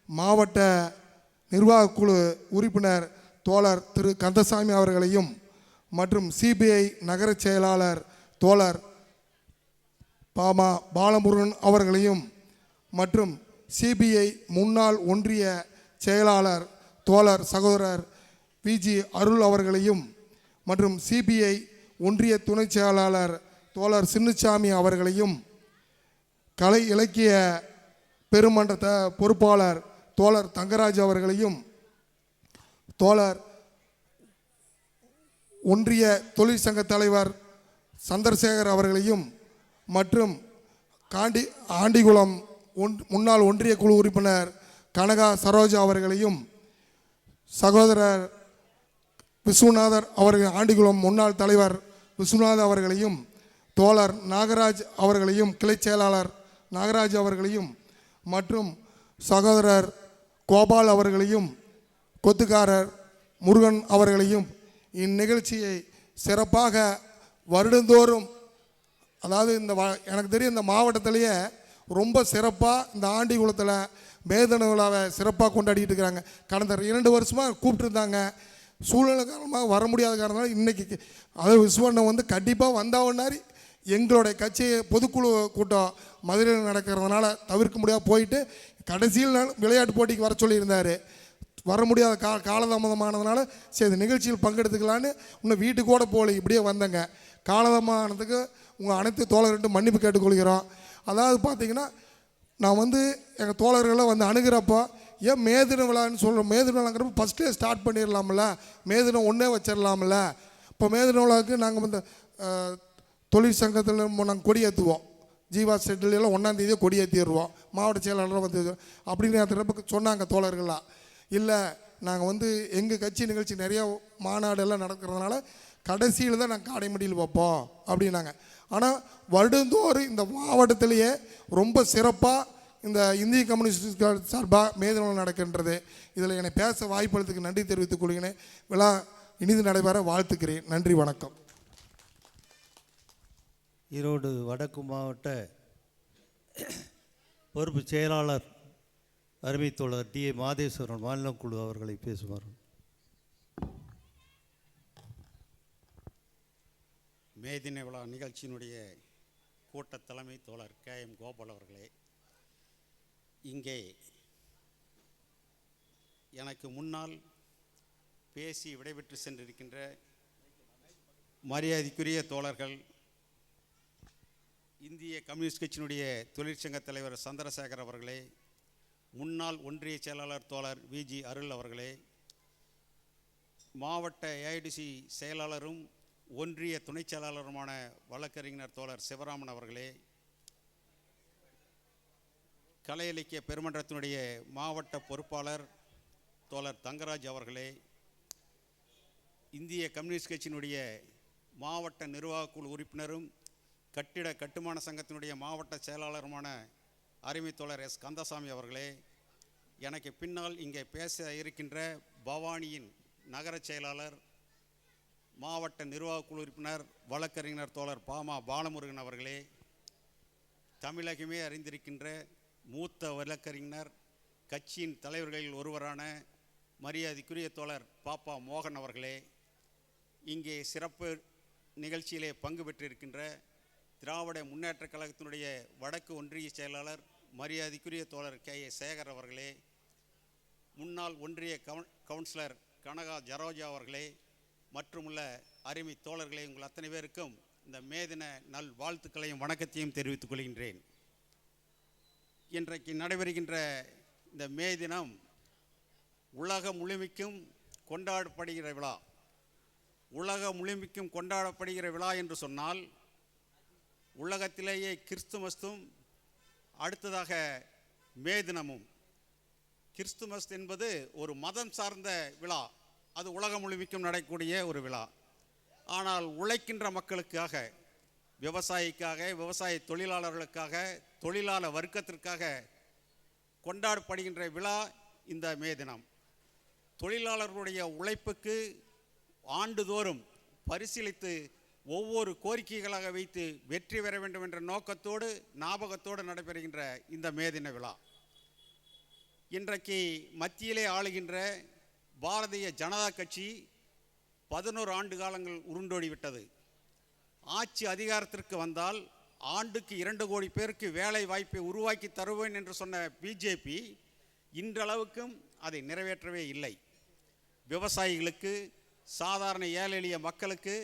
மாவட்ட நிர்வாகக் குழு உறுப்பினர் தோழர் திரு கந்தசாமி அவர்களையும் மற்றும் சிபிஐ நகர செயலாளர் தோழர் பாமா பாலமுருகன் அவர்களையும் மற்றும் சிபிஐ முன்னாள் ஒன்றிய செயலாளர் தோழர் சகோதரர் விஜி அருள் அவர்களையும் மற்றும் சிபிஐ ஒன்றிய துணை செயலாளர் தோழர் சின்னசாமி அவர்களையும் கலை இலக்கிய பெருமன்ற பொறுப்பாளர் தோழர் தங்கராஜ் அவர்களையும் தோழர் ஒன்றிய தொழிற்சங்க தலைவர் சந்திரசேகர் அவர்களையும் மற்றும் ஆண்டிகுளம் முன்னாள் ஒன்றிய குழு உறுப்பினர் கனகா சரோஜா அவர்களையும் சகோதரர் விஸ்வநாதர் அவர்கள் ஆண்டிகுளம் முன்னாள் தலைவர் விஸ்வநாதர் அவர்களையும் தோழர் நாகராஜ் அவர்களையும் கிளை செயலாளர் நாகராஜ் அவர்களையும் மற்றும் சகோதரர் கோபால் அவர்களையும் கொத்துக்காரர் முருகன் அவர்களையும் இந்நிகழ்ச்சியை சிறப்பாக வருடந்தோறும், அதாவது எனக்கு தெரியும் இந்த மாவட்டத்திலேயே ரொம்ப சிறப்பாக இந்த ஆண்டிக்குளத்தில் மேதன விழாவை சிறப்பாக கொண்டாடிட்டு இருக்கிறாங்க. கடந்த 2 வருஷமாக கூப்பிட்டுருந்தாங்க. சூழ்நிலை காரணமாக வர முடியாத காரணமாக இன்றைக்கி அதாவது விஸ்வண்ணன் கண்டிப்பாக வந்தாவன்னாரி எங்களுடைய கட்சி பொதுக்குழு கூட்டம் மதுரையில் நடக்கிறதுனால தவிர்க்க முடியாத போயிட்டு கடைசியில் விளையாட்டு போட்டிக்கு வர சொல்லியிருந்தார். வர முடியாத காலதாமதமானதுனால சரி இந்த நிகழ்ச்சியில் பங்கெடுத்துக்கலான்னு இன்னும் வீட்டுக்கு கூட போகல, இப்படியே வந்தேங்க. காலதாமதமானதுக்கு உங்கள் அனைத்து தோழர்கிட்ட மன்னிப்பு கேட்டுக்கொள்கிறோம். அதாவது பார்த்திங்கன்னா நான் எங்கள் தோழர்களை அணுகிறப்போ ஏன் மேதின விழான்னு சொல்கிறோம். மேதின விழாங்கிறப்ப ஃபஸ்ட்டே ஸ்டார்ட் பண்ணிடலாம்ல, மேதினம் ஒன்றே வச்சிடலாம்ல. இப்போ மேதின விழாவுக்கு நாங்கள் தொழிற்சங்கத்தில் நாங்கள் கொடியேற்றுவோம். ஜீவா செட்டிலாம் 1ஆம் தேதியே கொடியேற்றிடுவோம். மாவட்ட செயலாளராக அப்படின்னு நேரத்தில் சொன்னாங்க தோழர்கள்லாம். இல்லை நாங்கள் எங்கள் கட்சி நிகழ்ச்சி நிறையா மாநாடெல்லாம் நடக்கிறதுனால கடைசியில் தான் நாங்கள் காடைமடியில் வைப்போம் அப்படின்னாங்க. ஆனால் வருடந்தோறும் இந்த மாவட்டத்திலேயே ரொம்ப சிறப்பாக இந்த இந்திய கம்யூனிஸ்ட் சார்பாக மேதினம் நடக்கின்றது. இதில் என்னை பேச வாய்ப்பளித்துக்கு நன்றி தெரிவித்துக் கொள்கிறேன். விழா இனிது நடைபெற வாழ்த்துக்கிறேன். நன்றி, வணக்கம். ஈரோடு வடக்கு மாவட்ட பொறுப்பு செயலாளர் அருமை தோழர் டி. மாதேஸ்வரன் மாநில குழு அவர்களை பேசுவார். மேதின விழா நிகழ்ச்சியினுடைய கூட்டத் தலைமை தோழர் KM கோபால் அவர்களே, இங்கே எனக்கு முன்னால் பேசி விடைபெற்று சென்றிருக்கின்ற மரியாதைக்குரிய தோழர்கள், இந்திய கம்யூனிஸ்ட் கட்சியினுடைய தொழிற்சங்க தலைவர் சந்திரசேகர் அவர்களே, முன்னாள் ஒன்றிய செயலாளர் தோழர் VG அருள் அவர்களே, மாவட்ட AIDC செயலாளரும் ஒன்றிய துணை செயலாளருமான வழக்கறிஞர் தோழர் சிவராமன் அவர்களே, கலை இலக்கிய பெருமன்றத்தினுடைய மாவட்ட பொறுப்பாளர் தோழர் தங்கராஜ் அவர்களே, இந்திய கம்யூனிஸ்ட் கட்சியினுடைய மாவட்ட நிர்வாகக் குழு உறுப்பினரும் கட்டிட கட்டுமான சங்கத்தினுடைய மாவட்ட செயலாளருமான அருமை தோழர் S. கந்தசாமி அவர்களே, எனக்கு பின்னால் இங்கே பேச இருக்கின்ற பவானியின் நகர செயலாளர் மாவட்ட நிர்வாகக் குழு உறுப்பினர் வழக்கறிஞர் தோழர் பாமா பாலமுருகன் அவர்களே, தமிழகமே அறிந்திருக்கின்ற மூத்த வழக்கறிஞர் கட்சியின் தலைவர்களில் ஒருவரான மரியாதைக்குரிய தோழர் பாப்பா மோகன் அவர்களே, இங்கே சிறப்பு நிகழ்ச்சியிலே பங்கு பெற்றிருக்கின்ற திராவிட முன்னேற்றக் கழகத்தினுடைய வடக்கு ஒன்றிய செயலாளர் மரியாதைக்குரிய தோழர் KA சேகர் அவர்களே, முன்னாள் ஒன்றிய கவுன்சிலர் கனகா ஜரோஜா அவர்களே, மற்றுமுள்ள அருமை தோழர்களே, உங்கள் அத்தனை பேருக்கும் இந்த மேதின நல் வாழ்த்துக்களையும் வணக்கத்தையும் தெரிவித்துக் கொள்கின்றேன். இன்றைக்கு நடைபெறுகின்ற இந்த மே தினம் உலகம் முழுமைக்கும் கொண்டாடப்படுகிற விழா. உலகம் முழுமைக்கும் கொண்டாடப்படுகிற விழா என்று சொன்னால் உலகத்திலேயே கிறிஸ்துமஸும் அடுத்ததாக மே தினமும். கிறிஸ்துமஸ் என்பது ஒரு மதம் சார்ந்த விழா, அது உலகம் முழுமைக்கும் நடக்கக்கூடிய ஒரு விழா. ஆனால் உழைக்கின்ற மக்களுக்காக, விவசாயிக்காக, விவசாய தொழிலாளர்களுக்காக, தொழிலாளர் வர்க்கத்திற்காக கொண்டாடப்படுகின்ற விழா இந்த மே தினம். தொழிலாளர்களுடைய உழைப்புக்கு ஆண்டுதோறும் பரிசீலித்து ஒவ்வொரு கோரிக்கைகளாக வைத்து வெற்றி பெற வேண்டும் என்ற நோக்கத்தோடு ஞாபகத்தோடு நடைபெறுகின்ற இந்த மே தின விழா. இன்றைக்கு மத்தியிலே ஆளுகின்ற பாரதிய ஜனதா கட்சி 11 ஆண்டு காலங்கள் உருண்டோடிவிட்டது. ஆட்சி அதிகாரத்திற்கு வந்தால் ஆண்டுக்கு 2 கோடி பேருக்கு வேலை வாய்ப்பை உருவாக்கி தருவேன் என்று சொன்ன பிஜேபி இன்றளவுக்கும் அதை நிறைவேற்றவே இல்லை. விவசாயிகளுக்கு, சாதாரண ஏழை எளிய மக்களுக்கு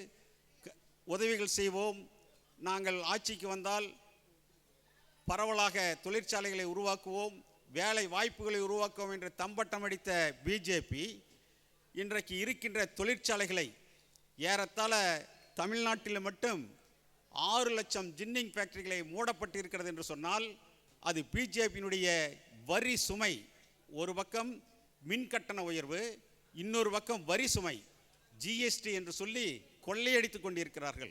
உதவிகள் செய்வோம், நாங்கள் ஆட்சிக்கு வந்தால் பரவலாக தொழிற்சாலைகளை உருவாக்குவோம், வேலை வாய்ப்புகளை உருவாக்குவோம் என்று தம்பட்டம் அடித்த பிஜேபி இன்றைக்கு இருக்கின்ற தொழிற்சாலைகளை ஏறத்தாழ தமிழ்நாட்டில் மட்டும் 6 லட்சம் ஜின்னிங் ஃபேக்டரிகளை மூடப்பட்டிருக்கிறது என்று சொன்னால் அது பிஜேபியினுடைய வரி சுமை. ஒரு பக்கம் மின் கட்டண உயர்வு, இன்னொரு பக்கம் வரி சுமை, ஜிஎஸ்டி என்று சொல்லி கொள்ளையடித்து கொண்டிருக்கிறார்கள்.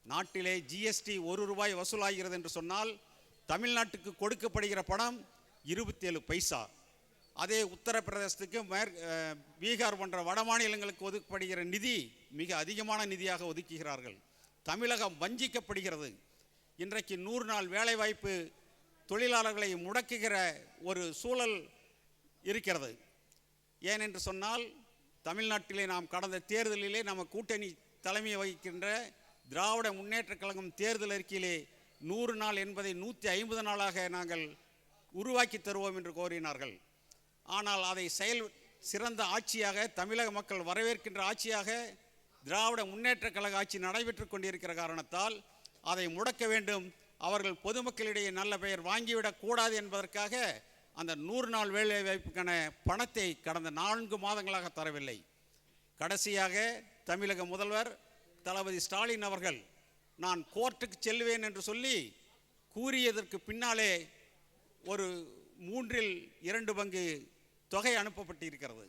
நாட்டிலே ஜிஎஸ்டி 1 ரூபாய் வசூலாகிறது என்று சொன்னால் தமிழ்நாட்டுக்கு கொடுக்கப்படுகிற பணம் 27 பைசா. அதே உத்தரப்பிரதேசத்துக்கு பீகார் போன்ற வட மாநிலங்களுக்கு ஒதுக்கப்படுகிற நிதி மிக அதிகமான நிதியாக ஒதுக்குகிறார்கள். தமிழகம் வஞ்சிக்கப்படுகிறது. இன்றைக்கு 100 நாள் வேலைவாய்ப்பு தொழிலாளர்களை முடக்குகிற ஒரு சூழல் இருக்கிறது. ஏனென்று சொன்னால் தமிழ்நாட்டிலே நாம் கடந்த தேர்தலிலே நம்ம கூட்டணி தலைமையை வகிக்கின்ற திராவிட முன்னேற்றக் கழகம் தேர்தல் அறிக்கையிலே 100 நாள் என்பதை 150 நாளாக நாங்கள் உருவாக்கி தருவோம் என்று கோரினார்கள். ஆனால் அதை சிறந்த ஆட்சியாக தமிழக மக்கள் வரவேற்கின்ற ஆட்சியாக திராவிட முன்னேற்றக் கழக ஆட்சி நடைபெற்று கொண்டிருக்கிற காரணத்தால் அதை முடக்க வேண்டும், அவர்கள் பொதுமக்களிடையே நல்ல பெயர் வாங்கிவிடக் கூடாது என்பதற்காக அந்த 100 நாள் வேலை வாய்ப்புக்கான பணத்தை கடந்த 4 மாதங்களாக தரவில்லை. கடைசியாக தமிழக முதல்வர் தளபதி ஸ்டாலின் அவர்கள் நான் கோர்ட்டுக்கு செல்வேன் என்று சொல்லி கூறியதற்கு பின்னாலே ஒரு 2/3 பங்கு தொகை அனுப்பப்பட்டிருக்கிறது.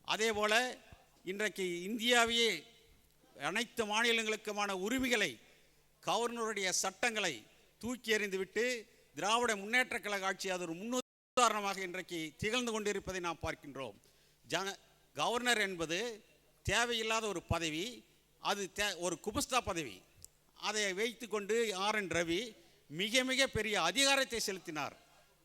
அதேபோல இன்றைக்கு இந்தியாவையே அனைத்து மாநிலங்களுக்குமான உரிமைகளை, கவர்னருடைய சட்டங்களை தூக்கி எறிந்துவிட்டு திராவிட முன்னேற்ற கழக ஆட்சி அது ஒரு முன்னுதாரணமாக இன்றைக்கு திகழ்ந்து கொண்டிருப்பதை நாம் பார்க்கின்றோம். கவர்னர் என்பது தேவையில்லாத ஒரு பதவி, அது ஒரு குபஸ்தா பதவி. அதை வைத்து கொண்டு RN ரவி மிக மிக பெரிய அதிகாரத்தை செலுத்தினார்.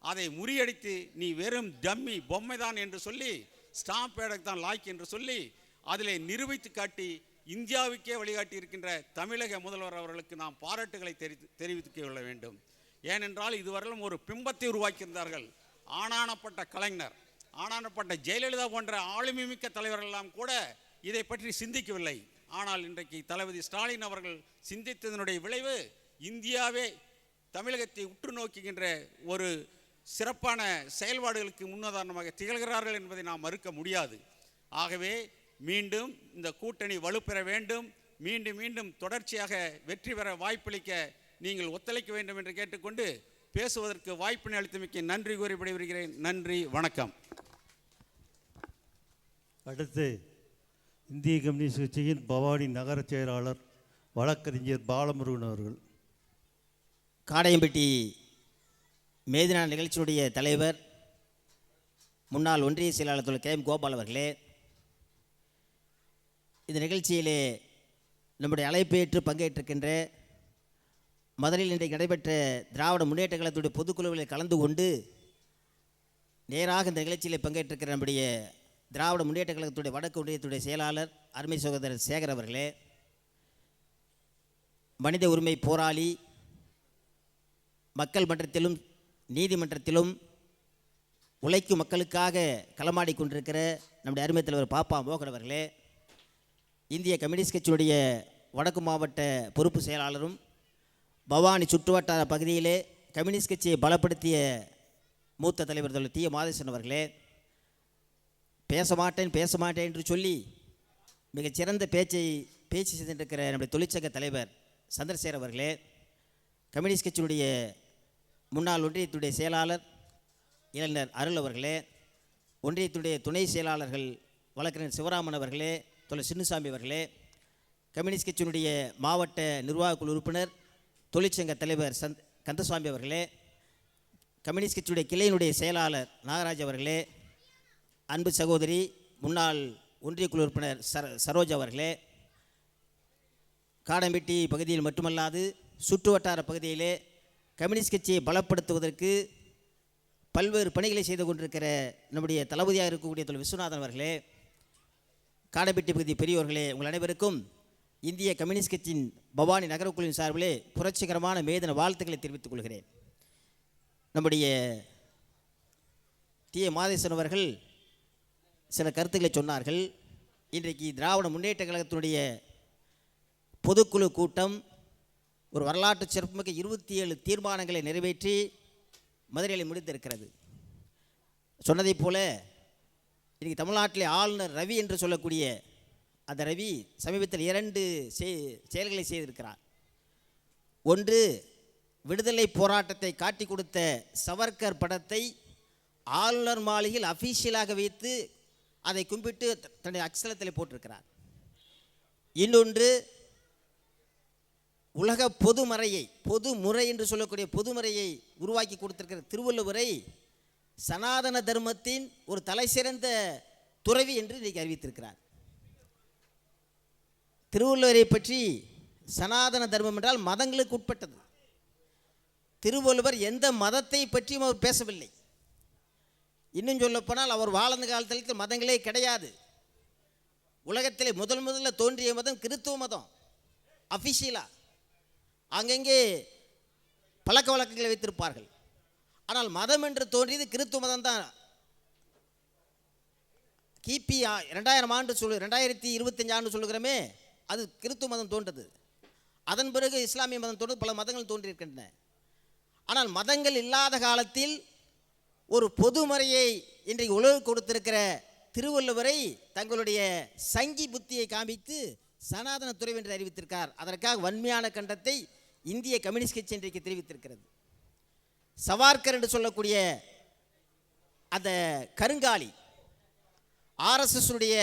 அதை முறியடித்து நீ வெறும் டம்மி பொம்மைதான் என்று சொல்லி, ஸ்டாம்ப் பேடக் தான் லாய்க்கு என்று சொல்லி அதிலே நிரூபித்து காட்டி இந்தியாவுக்கே வழிகாட்டி இருக்கின்ற தமிழக முதல்வர் அவர்களுக்கு நாம் பாராட்டுகளை தெரிவித்துக் கொள்ள வேண்டும். ஏனென்றால் இதுவரையிலும் ஒரு பிம்பத்தை உருவாக்கியிருந்தார்கள். ஆனானப்பட்ட கலைஞர், ஆனானப்பட்ட ஜெயலலிதா போன்ற ஆளுமை மிக்க தலைவர்கள் எல்லாம் கூட இதை பற்றி சிந்திக்கவில்லை. ஆனால் இன்றைக்கு தளபதி ஸ்டாலின் அவர்கள் சிந்தித்ததனுடைய விளைவு இந்தியாவே தமிழகத்தை உற்று நோக்குகின்ற ஒரு சிறப்பான செயல்பாடுகளுக்கு முன்னுதாரணமாக திகழ்கிறார்கள் என்பதை நாம் மறுக்க முடியாது. ஆகவே மீண்டும் இந்த கூட்டணி வலுப்பெற வேண்டும், மீண்டும் மீண்டும் தொடர்ச்சியாக வெற்றி பெற வாய்ப்பளிக்க நீங்கள் ஒத்துழைக்க வேண்டும் என்று கேட்டுக்கொண்டு பேசுவதற்கு வாய்ப்பினை அளித்தமைக்கு நன்றி கூறி விடைபெறுகிறேன். நன்றி, வணக்கம். அடுத்து இந்திய கம்யூனிஸ்ட் கட்சியின் பவானி நகர செயலாளர் வழக்கறிஞர் பாலமுருகன் அவர்கள். காடையம்பட்டி மேதினா நிகழ்ச்சியுடைய தலைவர் முன்னாள் ஒன்றிய செயலாளர் தோழர் KM கோபால் அவர்களே, இந்த நிகழ்ச்சியிலே நம்முடைய அழைப்பேற்று பங்கேற்றிருக்கின்ற மதுரையில் இன்றைக்கு நடைபெற்ற திராவிட முன்னேற்ற கழகத்துடைய பொதுக்குழுவில் கலந்து கொண்டு நேராக இந்த நிகழ்ச்சியில் பங்கேற்றிருக்கிற நம்முடைய திராவிட முன்னேற்ற கழகத்துடைய வடக்கு ஒன்றியத்துடைய செயலாளர் அருமை சகோதரர் சேகர் அவர்களே, மனித உரிமை போராளி, மக்கள் மன்றத்திலும் நீதிமன்றத்திலும் உழைக்கும் மக்களுக்காக களமாடி கொண்டிருக்கிற நம்முடைய அருமை தலைவர் பாப்பா மோகன் அவர்களே, இந்திய கம்யூனிஸ்ட் கட்சியுடைய வடக்கு மாவட்ட பொறுப்பு செயலாளரும் பவானி சுற்றுவட்டார பகுதியிலே கம்யூனிஸ்ட் கட்சியை பலப்படுத்திய மூத்த தலைவர் தோழர் டி. மாதேசன் அவர்களே, பேச மாட்டேன் என்று சொல்லி மிகச்சிறந்த பேச்சு செய்திருக்கிற நம்முடைய தொழிற்சங்க தலைவர் சந்திரசேகர் அவர்களே, கம்யூனிஸ்ட் கட்சியினுடைய முன்னாள் ஒன்றியத்துடைய செயலாளர் இளைஞர் அருள் அவர்களே, ஒன்றியத்துடைய துணை செயலாளர்கள் வழக்கறிஞர் சிவராமன் அவர்களே, தோழர் சின்னசாமி அவர்களே, கம்யூனிஸ்ட் கட்சியினுடைய மாவட்ட நிர்வாகக்குழு உறுப்பினர் தொழிற்சங்க தலைவர் கந்தசுவாமி அவர்களே, கம்யூனிஸ்ட் கட்சியுடைய கிளையினுடைய செயலாளர் நாகராஜ் அவர்களே, அன்பு சகோதரி முன்னாள் ஒன்றிய குழு உறுப்பினர் சரோஜா அவர்களே, காடம்பட்டி பகுதியில் மட்டுமல்லாது சுற்று வட்டார பகுதியிலே கம்யூனிஸ்ட் கட்சியை பலப்படுத்துவதற்கு பல்வேறு பணிகளை செய்து கொண்டிருக்கிற நம்முடைய தளபதியாக இருக்கக்கூடிய தொழில் விஸ்வநாதன் அவர்களே, காடம்பட்டி பகுதி பெரியவர்களே, உங்கள் அனைவருக்கும் இந்திய கம்யூனிஸ்ட் கட்சியின் பவானி நகரக்குழுவின் சார்பிலே புரட்சிகரமான மேதின வாழ்த்துக்களை தெரிவித்துக் கொள்கிறேன். நம்முடைய டி. மாதேசன் அவர்கள் சில கருத்துக்களை சொன்னார்கள். இன்றைக்கு திராவிட முன்னேற்ற கழகத்தினுடைய பொதுக்குழு கூட்டம் ஒரு வரலாற்று சிறப்புமிக்க 27 தீர்மானங்களை நிறைவேற்றி மதுரையில் முடிந்திருக்கிறது. சொன்னதைப் போல இன்றைக்கி தமிழ்நாட்டிலே ஆளுநர் ரவி என்று சொல்லக்கூடிய அந்த ரவி சமீபத்தில் 2 செயல்களை செய்திருக்கிறார். ஒன்று, விடுதலை போராட்டத்தை காட்டி கொடுத்த சவர்கர் படத்தை ஆளுநர் மாளிகையில் அஃபீஷியலாக வைத்து அதை கும்பிட்டு தன்னுடைய அக்ஸலத்தில் போட்டிருக்கிறார். இன்னொன்று, உலக பொதுமுறை என்று சொல்லக்கூடிய பொதுமுறையை உருவாக்கி கொடுத்திருக்கிற திருவள்ளுவரை சனாதன தர்மத்தின் ஒரு தலை சிறந்த துறவி என்று இன்றைக்கு அறிவித்திருக்கிறார். திருவள்ளுவரை பற்றி சனாதன தர்மம் என்றால் மதங்களுக்கு உட்பட்டது. திருவள்ளுவர் எந்த மதத்தை பற்றியும் அவர் பேசவில்லை. இன்னும் சொல்லப்போனால் அவர் வாழ்ந்த காலத்தில் மதங்களே கிடையாது. உலகத்திலே முதல்ல தோன்றிய மதம் கிறித்துவ மதம். அஃபிஷியலா அங்கங்கே பழக்க வழக்கங்களை வைத்திருப்பார்கள். ஆனால் மதம் என்று தோன்றியது கிறித்துவ மதம் தான். கிபி 2000 ஆண்டு 2025 ஆண்டு சொல்லுகிறோமே, அது கிறித்துவ மதம் தோன்றது. அதன் பிறகு இஸ்லாமிய மதம் தோன்றது, பல மதங்கள் தோன்றியிருக்கின்றன. ஆனால் மதங்கள் இல்லாத காலத்தில் ஒரு பொதுமறையை இன்றைக்கு உலகு கொடுத்திருக்கிற திருவள்ளுவரை தங்களுடைய சங்கி புத்தியை காமித்து சனாதன துறவி என்று அறிவித்திருக்கார். அதற்காக வன்மையான கண்டத்தை இந்திய கம்யூனிஸ்ட் கட்சி இன்றைக்கு தெரிவித்திருக்கிறது. சவார்கர் என்று சொல்லக்கூடிய அந்த கருங்காலி ஆர்எஸ்எஸ் உடைய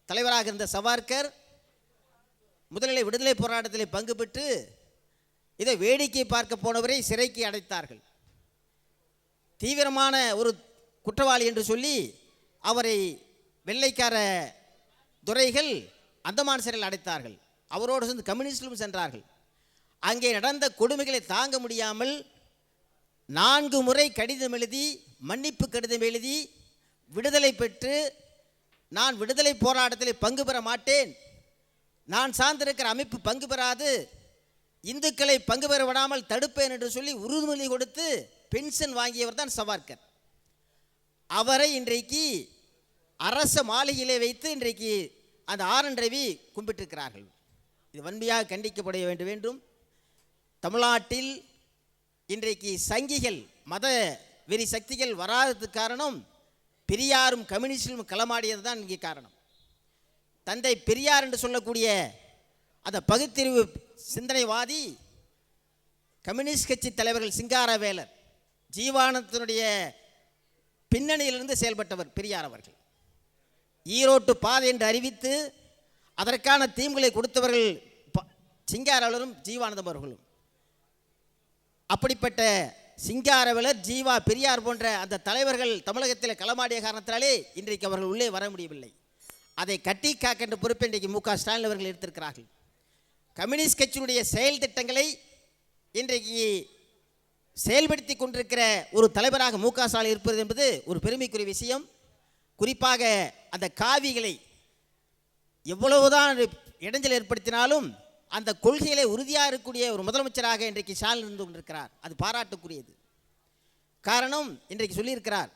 தலைவராக இருந்த சவார்கர் முதலில் விடுதலை போராட்டத்தில் பங்கு பெற்று இதை வேடிக்கை பார்க்க போனவரை சிறைக்கு அடைத்தார்கள். தீவிரமான ஒரு குற்றவாளி என்று சொல்லி அவரை வெள்ளைக்கார துரைகள் அந்தமான் சிறையில் அடைத்தார்கள். அவரோடு சேர்ந்து கம்யூனிஸ்டிலும் சென்றார்கள். அங்கே நடந்த கொடுமைகளை தாங்க முடியாமல் 4 முறை கடிதம் எழுதி, மன்னிப்பு கடிதம் எழுதி விடுதலை பெற்று, நான் விடுதலை போராட்டத்தில் பங்கு பெற மாட்டேன், நான் சார்ந்திருக்கிற அமைப்பு பங்கு பெறாது, இந்துக்களை பங்கு பெற விடாமல் தடுப்பேன் என்று சொல்லி உறுதிமொழி கொடுத்து பென்ஷன் வாங்கியவர் தான் சவார்கர். அவரை இன்றைக்கு அரச மாளிகையிலே வைத்து இன்றைக்கு அந்த ஆர்.என். ரவி கும்பிட்டிருக்கிறார்கள். இது வன்மையாக கண்டிக்கப்பட வேண்டும். தமிழ்நாட்டில் இன்றைக்கு சங்கிகள், மத வெறி சக்திகள் வராததுக்கு காரணம் பெரியாரும் கம்யூனிஸ்டும் களமாடியது தான் இங்கே காரணம். தந்தை பெரியார் என்று சொல்லக்கூடிய அந்த பகுத்தறிவு சிந்தனைவாதி கம்யூனிஸ்ட் கட்சி தலைவர்கள் சிங்காரவேலர், ஜீவானந்தனுடைய பின்னணியிலிருந்து செயல்பட்டவர் பெரியார் அவர்கள். ஈரோட்டு பாதை என்று அறிவித்து அதற்கான தீம்களை கொடுத்தவர்கள் சிங்காரவேலரும் ஜீவானந்தம் அவர்களும். அப்படிப்பட்ட சிங்காரவேலர், ஜீவா, பெரியார் போன்ற அந்த தலைவர்கள் தமிழகத்தில் களமாடிய காரணத்தினாலே இன்றைக்கு அவர்கள் உள்ளே வர முடியவில்லை. அதை கட்டி காக்கின்ற பொறுப்பை இன்றைக்கு மு.க. ஸ்டாலின் அவர்கள் எடுத்திருக்கிறார்கள். கம்யூனிஸ்ட் கட்சியினுடைய செயல் திட்டங்களை இன்றைக்கு செயல்படுத்தி கொண்டிருக்கிற ஒரு தலைவராக மு.க. ஸ்டாலின் இருப்பது என்பது ஒரு பெருமைக்குரிய விஷயம். குறிப்பாக அந்த காவிகளை எவ்வளவுதான் இடைஞ்சல் ஏற்படுத்தினாலும் அந்த கொள்கைகளை உறுதியாக இருக்கக்கூடிய ஒரு முதலமைச்சராக இன்றைக்கு ஸ்டாலின் இருந்து கொண்டிருக்கிறார். அது பாராட்டுக்குரியது. காரணம், இன்றைக்கு சொல்லியிருக்கிறார்,